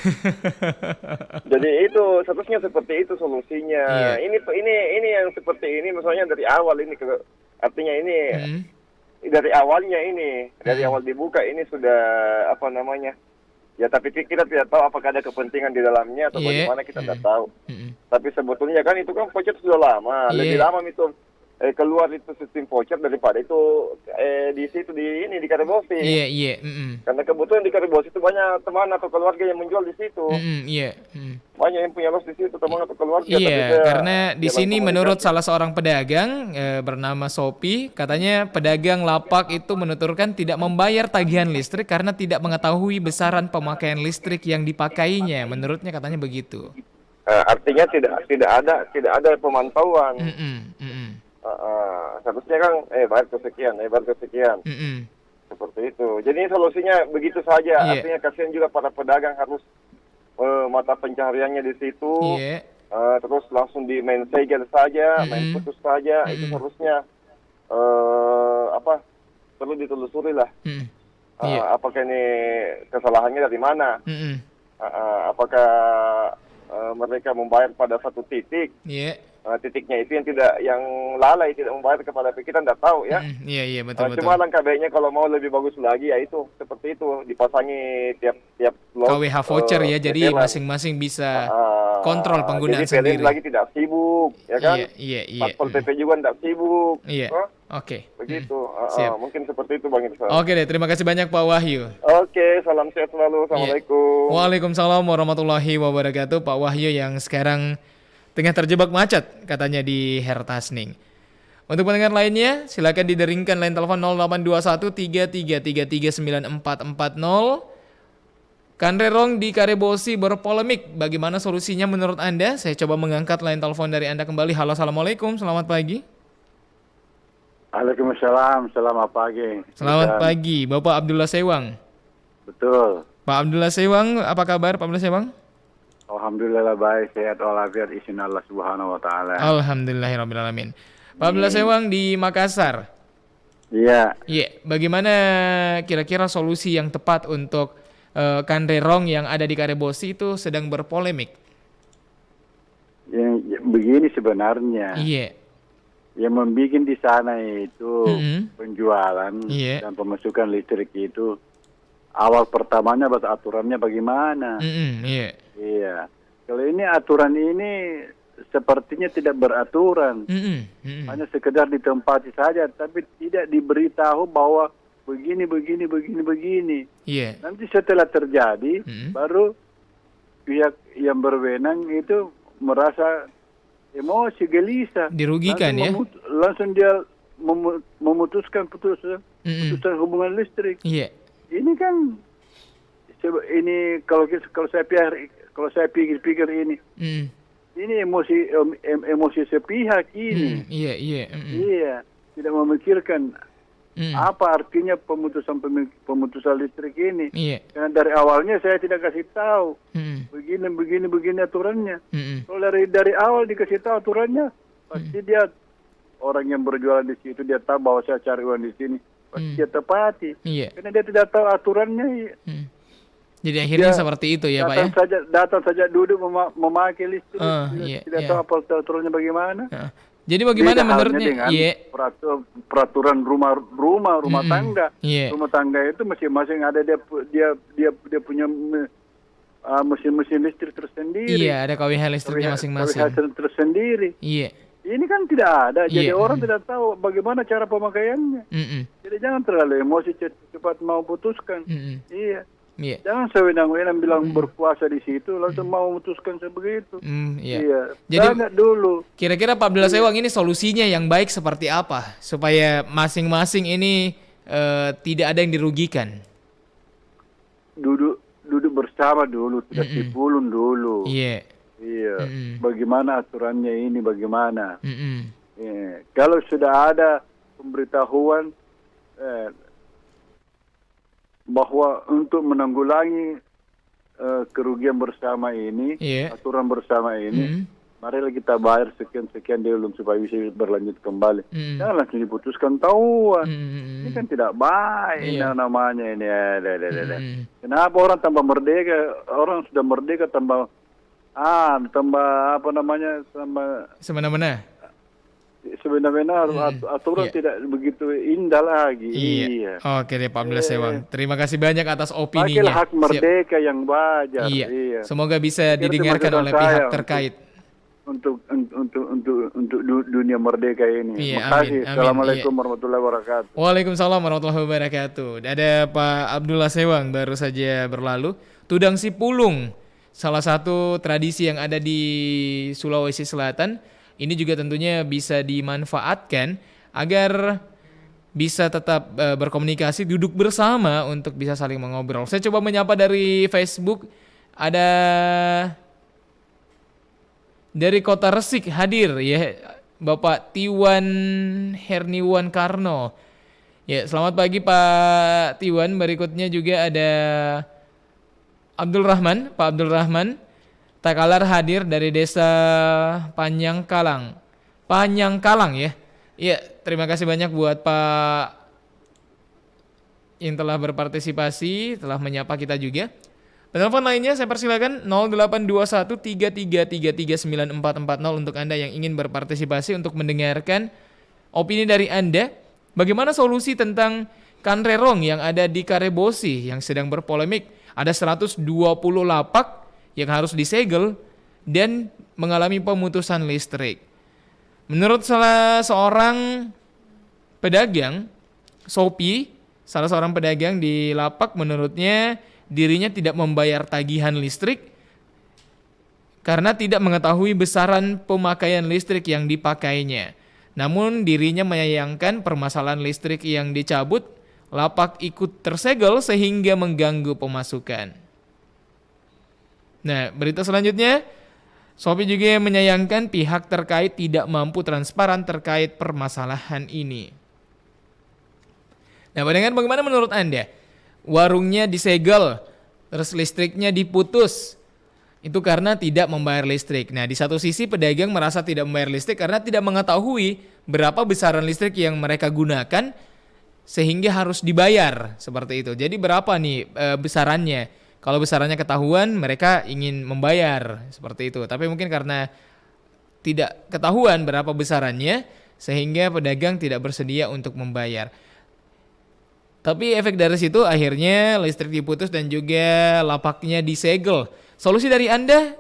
Speaker 16: Jadi itu seharusnya seperti itu solusinya. Ini yang seperti ini misalnya dari awal ini artinya ini dari awalnya ini dari awal dibuka ini sudah ya tapi kita tidak tahu apakah ada kepentingan di dalamnya atau bagaimana kita tidak tahu. Tapi sebetulnya kan itu kan voucher sudah lama, lebih lama itu keluar itu sistem voucher daripada itu di situ di Karebosi.
Speaker 2: Iya.
Speaker 16: Karena kebetulan di Karebosi itu banyak teman atau keluarga yang menjual di situ. Banyak yang punya los di situ teman atau keluarga.
Speaker 2: Iya, karena di sini menurut salah seorang pedagang bernama Sopi, katanya pedagang lapak itu menuturkan tidak membayar tagihan listrik karena tidak mengetahui besaran pemakaian listrik yang dipakainya. Menurutnya katanya begitu.
Speaker 16: Artinya tidak ada pemantauan. Seharusnya kan bayar kesekian. Seperti itu. Jadi solusinya begitu saja. Artinya kasihan juga para pedagang harus mata pencahariannya di situ. Terus langsung di main segel saja, main putus saja. Itu harusnya perlu ditelusuri lah.
Speaker 2: Iya.
Speaker 16: Apakah ini kesalahannya dari mana? Apakah mereka membayar pada satu titik?
Speaker 2: Iya.
Speaker 16: Titiknya itu yang lalai tidak membayar kepada kita tidak tahu ya.
Speaker 2: Iya betul.
Speaker 16: Cuma langkah baiknya kalau mau lebih bagus lagi ya itu seperti itu dipasangi tiap slot
Speaker 2: KWH voucher ya, jadi masing-masing bisa kontrol penggunaan
Speaker 16: jadi
Speaker 2: sendiri.
Speaker 16: lagi tidak sibuk ya kan.
Speaker 2: Iya.
Speaker 16: Satpol PP juga tidak sibuk.
Speaker 2: Iya. Oke.
Speaker 16: Begitu.
Speaker 2: Siap.
Speaker 16: Mungkin seperti itu Bang Irfan.
Speaker 2: Oke deh, terima kasih banyak Pak Wahyu.
Speaker 16: Oke, salam sehat selalu. Assalamualaikum.
Speaker 2: Waalaikumsalam warahmatullahi wabarakatuh. Pak Wahyu yang sekarang tengah terjebak macet katanya di Hertasning. Untuk pendengar lainnya silakan dideringkan line telepon 0821 3333 9440. Kanrerong di Karebosi berpolemik. Bagaimana solusinya menurut Anda? Saya coba mengangkat line telepon dari Anda kembali. Halo, assalamualaikum. Selamat pagi.
Speaker 17: Waalaikumsalam. Selamat pagi.
Speaker 2: Selamat pagi, Bapak Abdullah Sewang.
Speaker 17: Betul.
Speaker 2: Pak Abdullah Sewang, apa kabar Pak Abdullah Sewang?
Speaker 17: Alhamdulillah baik, sehat walafiat, izin Allah Subhanahu wa taala.
Speaker 2: Alhamdulillahirabbil alamin. Pak Abdullah Sewang di Makassar.
Speaker 17: Iya.
Speaker 2: Iya, bagaimana kira-kira solusi yang tepat untuk Kanrerong yang ada di Karebosi itu sedang berpolemik?
Speaker 17: Begini sebenarnya.
Speaker 2: Iya.
Speaker 17: Yang membuat di sana itu penjualan dan pemasukan listrik itu awal pertamanya aturannya bagaimana?
Speaker 2: Iya.
Speaker 17: Iya. Kalau ini aturan ini sepertinya tidak beraturan. Hanya sekedar ditempati saja, tapi tidak diberitahu bahwa begini.
Speaker 2: Iya.
Speaker 17: Nanti setelah terjadi, baru pihak yang berwenang itu merasa emosi, gelisah.
Speaker 2: Dirugikan
Speaker 17: langsung dia memutuskan putusan hubungan listrik.
Speaker 2: Iya.
Speaker 17: Ini kan kalau saya pikir ini emosi sepihak ini. Iya, tidak memikirkan apa artinya pemutusan listrik ini. Karena dari awalnya saya tidak kasih tahu begini aturannya. Kalau dari awal dikasih tahu aturannya, pasti dia orang yang berjualan di situ dia tahu bahwa saya cari uang di sini, pasti dia tepati. Karena dia tidak tahu aturannya.
Speaker 2: Jadi akhirnya seperti itu ya Pak ya?
Speaker 17: Datang saja duduk memakai listrik, tidak tahu apa aturannya bagaimana.
Speaker 2: Jadi bagaimana menurutnya?
Speaker 17: Peraturan rumah tangga. Rumah tangga itu masing-masing ada dia punya mesin listrik tersendiri.
Speaker 2: Iya, ada KWH listriknya masing-masing.
Speaker 17: KWH tersendiri.
Speaker 2: Iya.
Speaker 17: Ini kan tidak ada, jadi orang tidak tahu bagaimana cara pemakaiannya. Jadi jangan terlalu emosi cepat mau putuskan. Iya. Jangan sewenang-wenang bilang berkuasa di situ langsung mau memutuskan sebegitu. Iya.
Speaker 2: Jadi
Speaker 17: tanya dulu.
Speaker 2: Kira-kira Pak Abdullah Sewang ini solusinya yang baik seperti apa supaya masing-masing ini tidak ada yang dirugikan?
Speaker 17: Duduk bersama dulu, tidak dipulun dulu.
Speaker 2: Iya.
Speaker 17: Bagaimana aturannya ini bagaimana? Kalau sudah ada pemberitahuan bahwa untuk menanggulangi kerugian bersama ini, aturan bersama ini, marilah kita bayar sekian dulu supaya bisa berlanjut kembali. Jangan langsung diputuskan tahuan. Ini kan tidak baik namanya ini. Kenapa orang tambah merdeka? Orang sudah merdeka tambah semena-mena aturan tidak begitu indah lagi. Iya.
Speaker 2: Oke deh Pak Abdullah Sewang. Terima kasih banyak atas opininya.
Speaker 17: Pakailah hak merdeka yang wajar.
Speaker 2: Iya. Semoga bisa didengarkan oleh pihak terkait.
Speaker 17: Untuk dunia merdeka ini.
Speaker 2: Iya,
Speaker 17: Terima kasih.
Speaker 2: amin.
Speaker 17: Assalamualaikum warahmatullahi wabarakatuh.
Speaker 2: Waalaikumsalam warahmatullahi wabarakatuh. Ada Pak Abdullah Sewang baru saja berlalu. Tudang Sipulung, salah satu tradisi yang ada di Sulawesi Selatan. Ini juga tentunya bisa dimanfaatkan agar bisa tetap berkomunikasi, duduk bersama untuk bisa saling mengobrol. Saya coba menyapa dari Facebook. Ada dari Kota Resik hadir ya Bapak Tiwan Herniwan Karno. Ya, selamat pagi Pak Tiwan. Berikutnya juga ada Abdul Rahman, Pak Abdul Rahman Takalar hadir dari Desa Panyangkalang ya. Iya, terima kasih banyak buat Pak yang telah berpartisipasi, telah menyapa kita juga. Penelpon lainnya saya persilakan 082133339440 untuk Anda yang ingin berpartisipasi untuk mendengarkan opini dari Anda. Bagaimana solusi tentang Kanrerong yang ada di Karebosi yang sedang berpolemik? Ada 120 lapak yang harus disegel dan mengalami pemutusan listrik. Menurut salah seorang pedagang, Sopi, salah seorang pedagang di lapak, menurutnya dirinya tidak membayar tagihan listrik karena tidak mengetahui besaran pemakaian listrik yang dipakainya. Namun dirinya menyayangkan permasalahan listrik yang dicabut, lapak ikut tersegel sehingga mengganggu pemasukan. Nah, berita selanjutnya, Sopi juga menyayangkan pihak terkait tidak mampu transparan terkait permasalahan ini. Nah, pendengar, bagaimana menurut Anda? Warungnya disegel, terus listriknya diputus. Itu karena tidak membayar listrik. Nah, di satu sisi pedagang merasa tidak membayar listrik karena tidak mengetahui berapa besaran listrik yang mereka gunakan sehingga harus dibayar seperti itu. Jadi berapa nih besarannya? Kalau besarannya ketahuan, mereka ingin membayar seperti itu. Tapi mungkin karena tidak ketahuan berapa besarannya sehingga pedagang tidak bersedia untuk membayar. Tapi efek dari situ akhirnya listrik diputus dan juga lapaknya disegel. Solusi dari Anda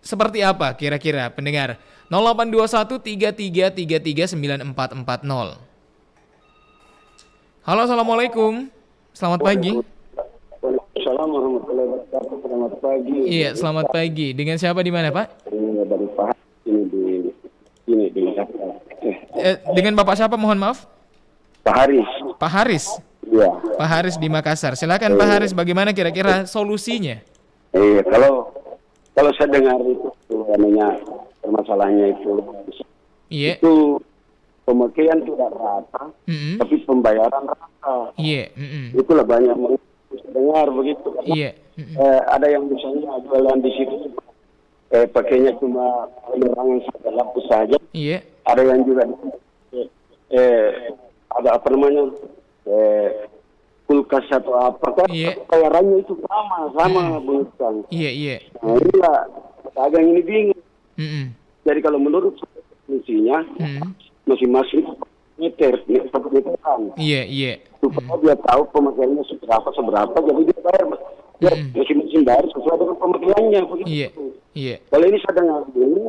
Speaker 2: seperti apa kira-kira pendengar? 082133339440. Halo, Assalamualaikum. Selamat pagi.
Speaker 18: Assalamualaikum warahmatullahi wabarakatuh. Selamat pagi.
Speaker 2: Iya, selamat pagi. Dengan siapa di mana, Pak?
Speaker 18: Ini dari Pak ini di
Speaker 2: dengan Bapak siapa, mohon maaf?
Speaker 18: Pak Haris.
Speaker 2: Pak Haris.
Speaker 18: Iya.
Speaker 2: Pak Haris di Makassar. Silakan Pak Haris, bagaimana kira-kira solusinya?
Speaker 18: Iya, kalau saya dengar itu namanya permasalahannya itu.
Speaker 2: Iya.
Speaker 18: Itu pemakaian tidak rata, tapi pembayaran rata.
Speaker 2: Iya.
Speaker 18: Itulah banyak dengar begitu.
Speaker 2: Iya.
Speaker 18: Ada yang misalnya jualan di situ pakainya cuma penerangan sampai lampu saja.
Speaker 2: Iya.
Speaker 18: Ada yang juga ada apa namanya kulkas atau apa kan? Bayarannya itu sama bukan?
Speaker 2: Iya.
Speaker 18: Nah, inilah pedagang ini bingung. Jadi kalau menurut fungsinya masing-masing meteran.
Speaker 2: Iya.
Speaker 18: Supaya dia tahu pemakaiannya seberapa, jadi dia bayar. Dia masing-masing bayar sesuai dengan pemakaiannya.
Speaker 2: Iya.
Speaker 18: Kalau ini saya dengar ini,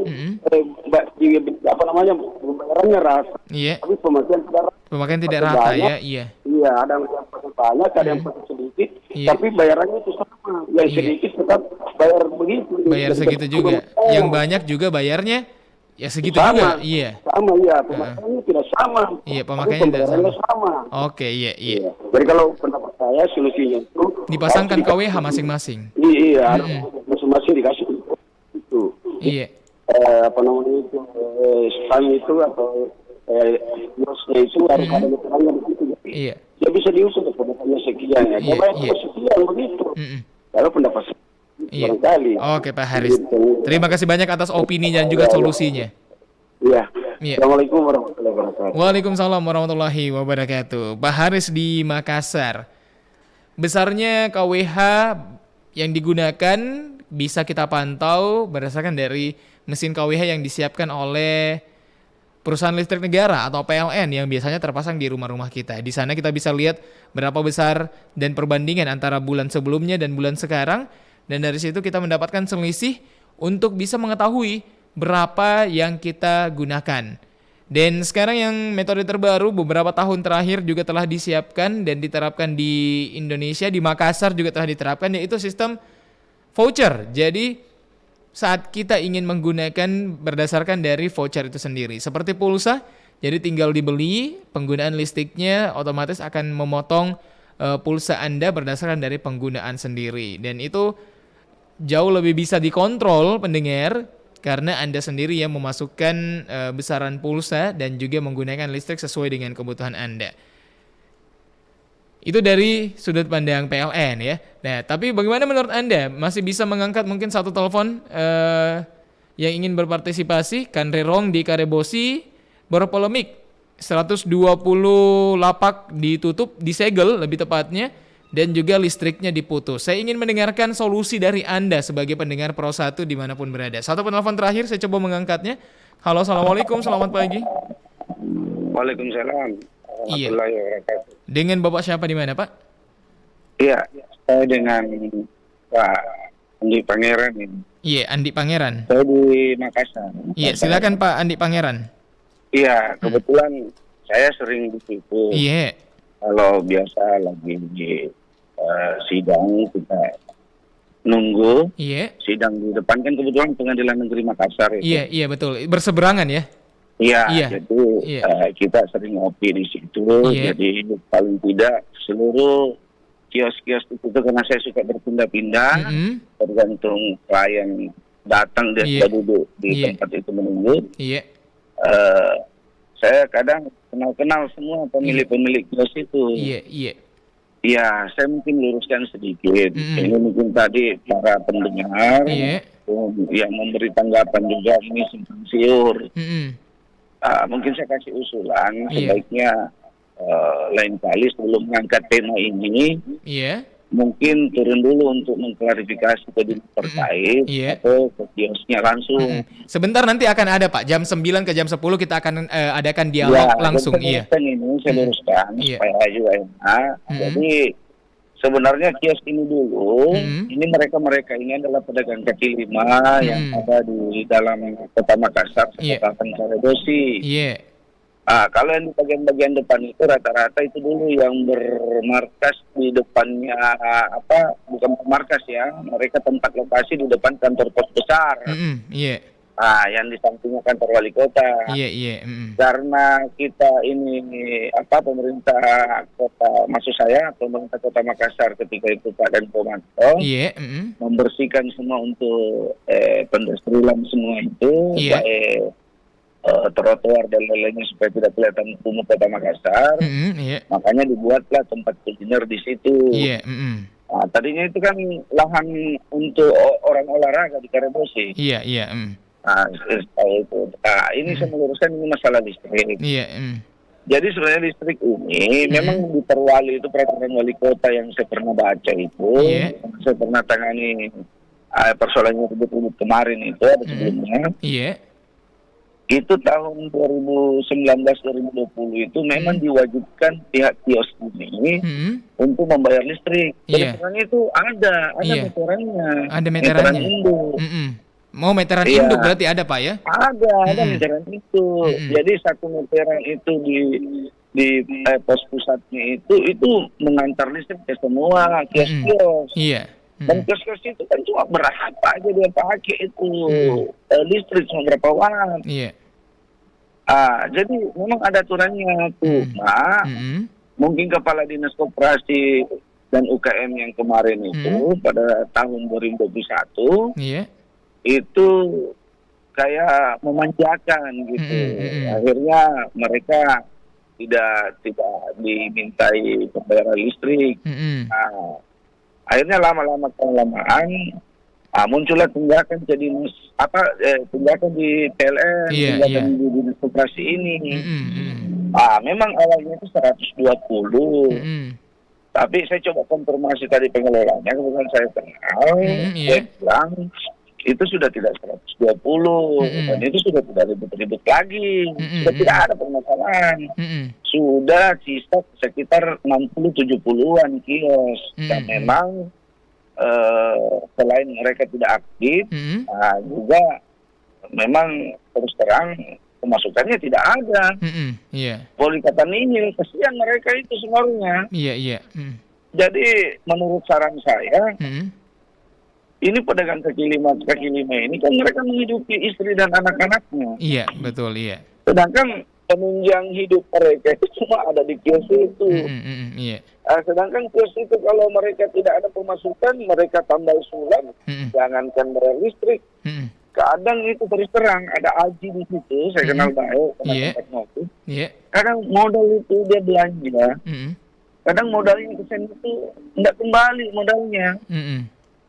Speaker 18: apa namanya, pembayarannya rata.
Speaker 2: Iya.
Speaker 18: Tapi pemakaian tidak rata.
Speaker 2: Pemakaian tidak rata, ya. Iya.
Speaker 18: Iya, ada yang pakai banyak, ada yang pakai sedikit, tapi bayarannya itu sama. Yang sedikit tetap bayar begitu.
Speaker 2: Bayar segitu juga. Yang banyak juga bayarnya ya segitu juga. Iya.
Speaker 18: Sama, iya. Pemakaiannya tidak sama.
Speaker 2: Iya, pemakaiannya tidak sama. Oke, iya.
Speaker 18: Jadi kalau pendapat saya solusinya itu
Speaker 2: dipasangkan KWH masing-masing.
Speaker 18: Iya, masing-masing dikasih itu.
Speaker 2: Iya.
Speaker 18: Apa namanya itu spam itu atau bosnya itu harus ada keterangan di situ.
Speaker 2: Iya.
Speaker 18: Dia bisa diukur pendapatnya sekian ya. Kalau sekian begitu. Kalau pendapat barangkali.
Speaker 2: Oke, Pak Haris. Terima kasih banyak atas opini dan juga solusinya.
Speaker 18: Iya. Assalamualaikum warahmatullahi wabarakatuh.
Speaker 2: Waalaikumsalam warahmatullahi wabarakatuh. Pak Haris di Makassar. Besarnya KWH yang digunakan bisa kita pantau berdasarkan dari mesin KWH yang disiapkan oleh perusahaan listrik negara atau PLN yang biasanya terpasang di rumah-rumah kita. Di sana kita bisa lihat berapa besar dan perbandingan antara bulan sebelumnya dan bulan sekarang. Dan dari situ kita mendapatkan selisih untuk bisa mengetahui berapa yang kita gunakan. Dan sekarang yang metode terbaru beberapa tahun terakhir juga telah disiapkan dan diterapkan di Indonesia, di Makassar juga telah diterapkan, yaitu sistem voucher. Jadi saat kita ingin menggunakan berdasarkan dari voucher itu sendiri. Seperti pulsa, jadi tinggal dibeli, penggunaan listriknya otomatis akan memotong pulsa Anda berdasarkan dari penggunaan sendiri. Dan itu jauh lebih bisa dikontrol pendengar, karena Anda sendiri yang memasukkan besaran pulsa dan juga menggunakan listrik sesuai dengan kebutuhan Anda. Itu dari sudut pandang PLN ya. Nah, tapi bagaimana menurut Anda? Masih bisa mengangkat mungkin satu telepon yang ingin berpartisipasi? Kanrerong di Karebosi berpolemik 120 lapak ditutup, disegel lebih tepatnya, dan juga listriknya diputus. Saya ingin mendengarkan solusi dari Anda sebagai pendengar Pro 1 dimanapun berada. Satu penelpon terakhir, saya coba mengangkatnya. Halo, Assalamualaikum, selamat pagi.
Speaker 19: Waalaikumsalam.
Speaker 2: Iya. Dengan Bapak siapa di mana, Pak?
Speaker 19: Iya, saya dengan Pak Andi Pangeran ini.
Speaker 2: Iya, Andi Pangeran.
Speaker 19: Saya di Makassar.
Speaker 2: Iya, silakan Pak Andi Pangeran.
Speaker 19: Iya, kebetulan saya sering ditipu.
Speaker 2: Iya.
Speaker 19: Kalau biasa lagi di sidang kita nunggu.
Speaker 2: Iya.
Speaker 19: Sidang di depan kan kebetulan Pengadilan Negeri Makassar itu.
Speaker 2: Iya, iya betul. Berseberangan ya.
Speaker 19: Iya, jadi kita sering ngopi di situ. Jadi paling tidak seluruh kios-kios itu karena saya suka berpindah-pindah, tergantung klien datang dan duduk di tempat itu menunggu. Saya kadang kenal semua pemilik kios itu. Iya, saya mungkin luruskan sedikit. Ini mungkin tadi para pendengar yang memberi tanggapan juga ini simpang siur. Mungkin saya kasih usulan sebaiknya lain kali sebelum mengangkat tema ini, mungkin turun dulu untuk mengklarifikasi ke dinas terkait atau ke kiosnya langsung.
Speaker 2: Sebentar nanti akan ada Pak, jam 9 ke jam 10 kita akan adakan dialog langsung.
Speaker 19: Ini saya luruskan supaya juga enak. Jadi sebenarnya kios ini dulu, ini mereka ini adalah pedagang kaki lima yang ada di dalam kota Makassar, Kabupaten Karadosi. Kalau yang di bagian depan itu rata-rata itu dulu yang bermarkas di depannya bukan markas ya, mereka tempat lokasi di depan kantor pos besar. Yang di sampingnya kantor wali kota. Karena kita ini pemerintah kota, maksud saya pemerintah kota Makassar ketika itu Pak dan Komanto membersihkan semua untuk pendestrilan semua itu, trotoar dan lain-lainnya supaya tidak kelihatan kumuh kota Makassar. Makanya dibuatlah tempat kuliner di situ. Tadinya itu kan lahan untuk orang olahraga di Karadosi. Ini saya meluruskan ini masalah listrik. Jadi sebenarnya listrik ini memang di Perwali itu peraturan wali kota yang saya pernah baca itu, saya pernah tangani persoalannya ribut-ribut kemarin itu ada sebelumnya. Itu tahun 2019-2020 itu memang diwajibkan pihak kios ini untuk membayar listrik. Meterannya itu ada meterannya.
Speaker 2: Ada meterannya.
Speaker 19: Induk.
Speaker 2: Mau meteran induk berarti ada Pak ya?
Speaker 19: Ada meteran itu. Jadi satu meteran itu di pos pusatnya itu mengantar listrik ke semua kios-kios. Dan kios-kios itu kan cuma berapa aja dia pakai itu listrik cuma berapa watt. Jadi memang ada aturannya tuh, mungkin Kepala Dinas Koperasi dan UKM yang kemarin itu pada tahun 2021 itu kayak memanjakan gitu. Akhirnya mereka tidak dimintai pembayaran listrik. Akhirnya lama-lama kelamaan muncullah tunggakan tunggakan di PLN, tunggakan di dinas koperasi ini. Memang awalnya itu 120. Tapi saya coba konfirmasi tadi pengelolanya, kemudian saya kenal, saya bilang itu sudah tidak 120 dan itu sudah tidak ribut-ribut lagi, sudah tidak ada permasalahan, sudah sisa sekitar 60-70an kios dan memang selain mereka tidak aktif, juga memang terus terang pemasukannya tidak ada. Boleh kata ini kesian mereka itu sebenarnya. Jadi menurut saran saya, ini pedagang kaki lima ini kan mereka menghidupi istri dan anak-anaknya.
Speaker 2: Betul.
Speaker 19: Sedangkan penunjang hidup mereka itu cuma ada di kios itu. Sedangkan kios itu kalau mereka tidak ada pemasukan, mereka tambal sulam, jangankan bayar listrik. Kadang itu terus terang ada Aji di situ, saya kenal baik, kadang modal itu dia belanja, kadang modalnya kesan itu tidak kembali modalnya.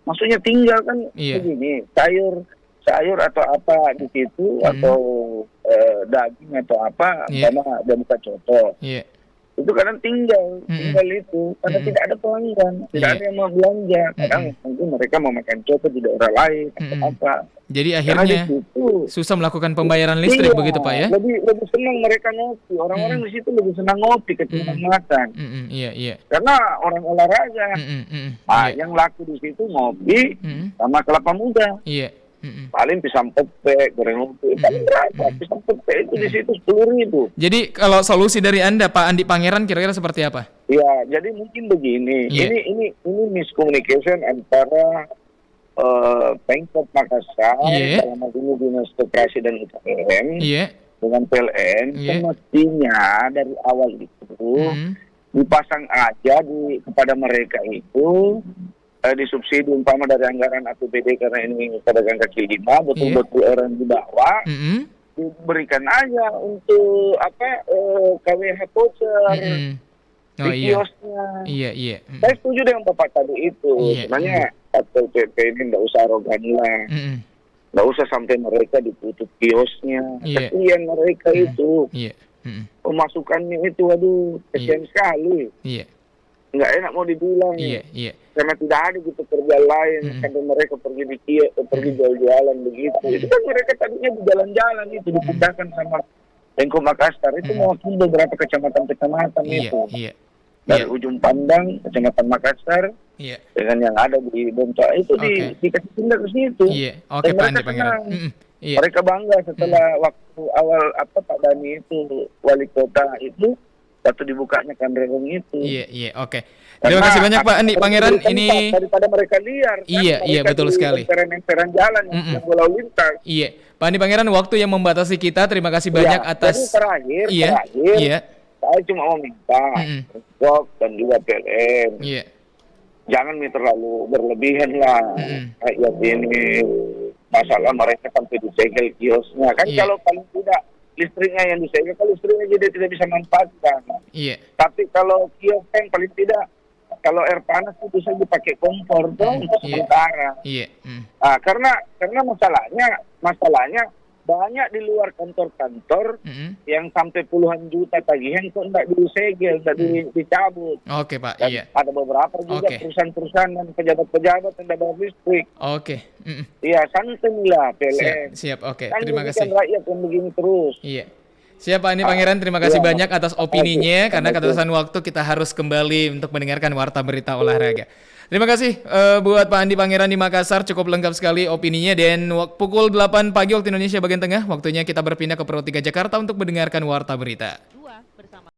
Speaker 19: Maksudnya tinggal kan begini, sayur atau apa di situ atau daging atau apa, karena ada buka coto. Itu kadang tinggal itu karena tidak ada pelanggan, tidak ada yang mau belanja. Kadang mungkin mereka mau makan coto di daerah lain atau apa.
Speaker 2: Jadi akhirnya susah melakukan pembayaran listrik begitu Pak ya?
Speaker 19: Lebih senang mereka ngopi. Orang-orang di situ lebih senang ngopi ketimbang makan.
Speaker 2: Iya.
Speaker 19: Karena orang olahraga. Yang laku di situ ngopi sama kelapa muda.
Speaker 2: Iya.
Speaker 19: Paling pisang pepek, goreng lumpur, paling berapa? Pisang pepek itu di situ 10.000.
Speaker 2: Jadi kalau solusi dari Anda Pak Andi Pangeran kira-kira seperti apa?
Speaker 19: Ya, jadi mungkin begini. Ini miscommunication antara Pemkot Makassar dalam hal ini Dinas Koperasi dan UKM dengan PLN. Semestinya dari awal itu dipasang aja kepada mereka itu disubsidi umpama dari anggaran APBD karena ini pedagang kaki lima betul-betul orang di bawah diberikan aja untuk KWH voucher di kiosnya.
Speaker 2: Iya.
Speaker 19: Saya setuju dengan Bapak tadi itu. Sebenarnya Satpol PP ini nggak usah arogan lah, nggak usah sampai mereka ditutup kiosnya. Kasian mereka itu. Pemasukannya itu, waduh, kasian sekali. Nggak enak mau dibilang. Karena tidak ada gitu kerja lain, sampai mereka pergi di kios, pergi jual-jualan begitu. Itu kan mereka tadinya di jalan-jalan itu dipindahkan sama Pemkot Makassar itu mewakili beberapa kecamatan-kecamatan itu. Dari ujung pandang Kecamatan Makassar dengan yang ada di Bonto itu dikasih pindah ke situ.
Speaker 2: Oke, Pak Andi Pangeran.
Speaker 19: Mereka bangga setelah waktu awal Pak Dani itu wali kota itu waktu dibukanya Kanderong itu.
Speaker 2: Oke. Terima kasih banyak Pak Andi Pangeran. Ini
Speaker 19: daripada mereka liar.
Speaker 2: Iya, betul sekali.
Speaker 19: Emperan jalan yang lalu lintas.
Speaker 2: Pak Andi Pangeran, waktu yang membatasi kita. Terima kasih banyak atas.
Speaker 19: Jadi terakhir. Saya cuma mau minta Pemkot dan juga PLN. Jangan terlalu berlebihan lah. Rakyat ini masalah mereka sampai disegel kiosnya. Kan kalau paling tidak listriknya yang disegel, kalau listriknya jadi tidak bisa manfaatkan. Tapi kalau kios kan paling tidak, kalau air panas itu bisa dipakai kompor dong untuk sementara. Karena masalahnya banyak di luar kantor-kantor yang sampai puluhan juta tagihan kok tidak disegel, tidak dicabut.
Speaker 2: Oke Pak,
Speaker 19: dan ada beberapa juga perusahaan-perusahaan dan pejabat-pejabat yang dapat listrik. Iya, santai lah PLN.
Speaker 2: Siap. Oke. Terima kasih.
Speaker 19: Rakyat yang begini terus.
Speaker 2: Siap Pak Andi Pangeran, terima kasih banyak atas opininya. Karena keterbatasan waktu kita harus kembali untuk mendengarkan Warta Berita Olahraga. Terima kasih buat Pak Andi Pangeran di Makassar, cukup lengkap sekali opininya. Dan pukul 8 pagi waktu Indonesia bagian tengah, waktunya kita berpindah ke Pro 3 Jakarta untuk mendengarkan Warta Berita.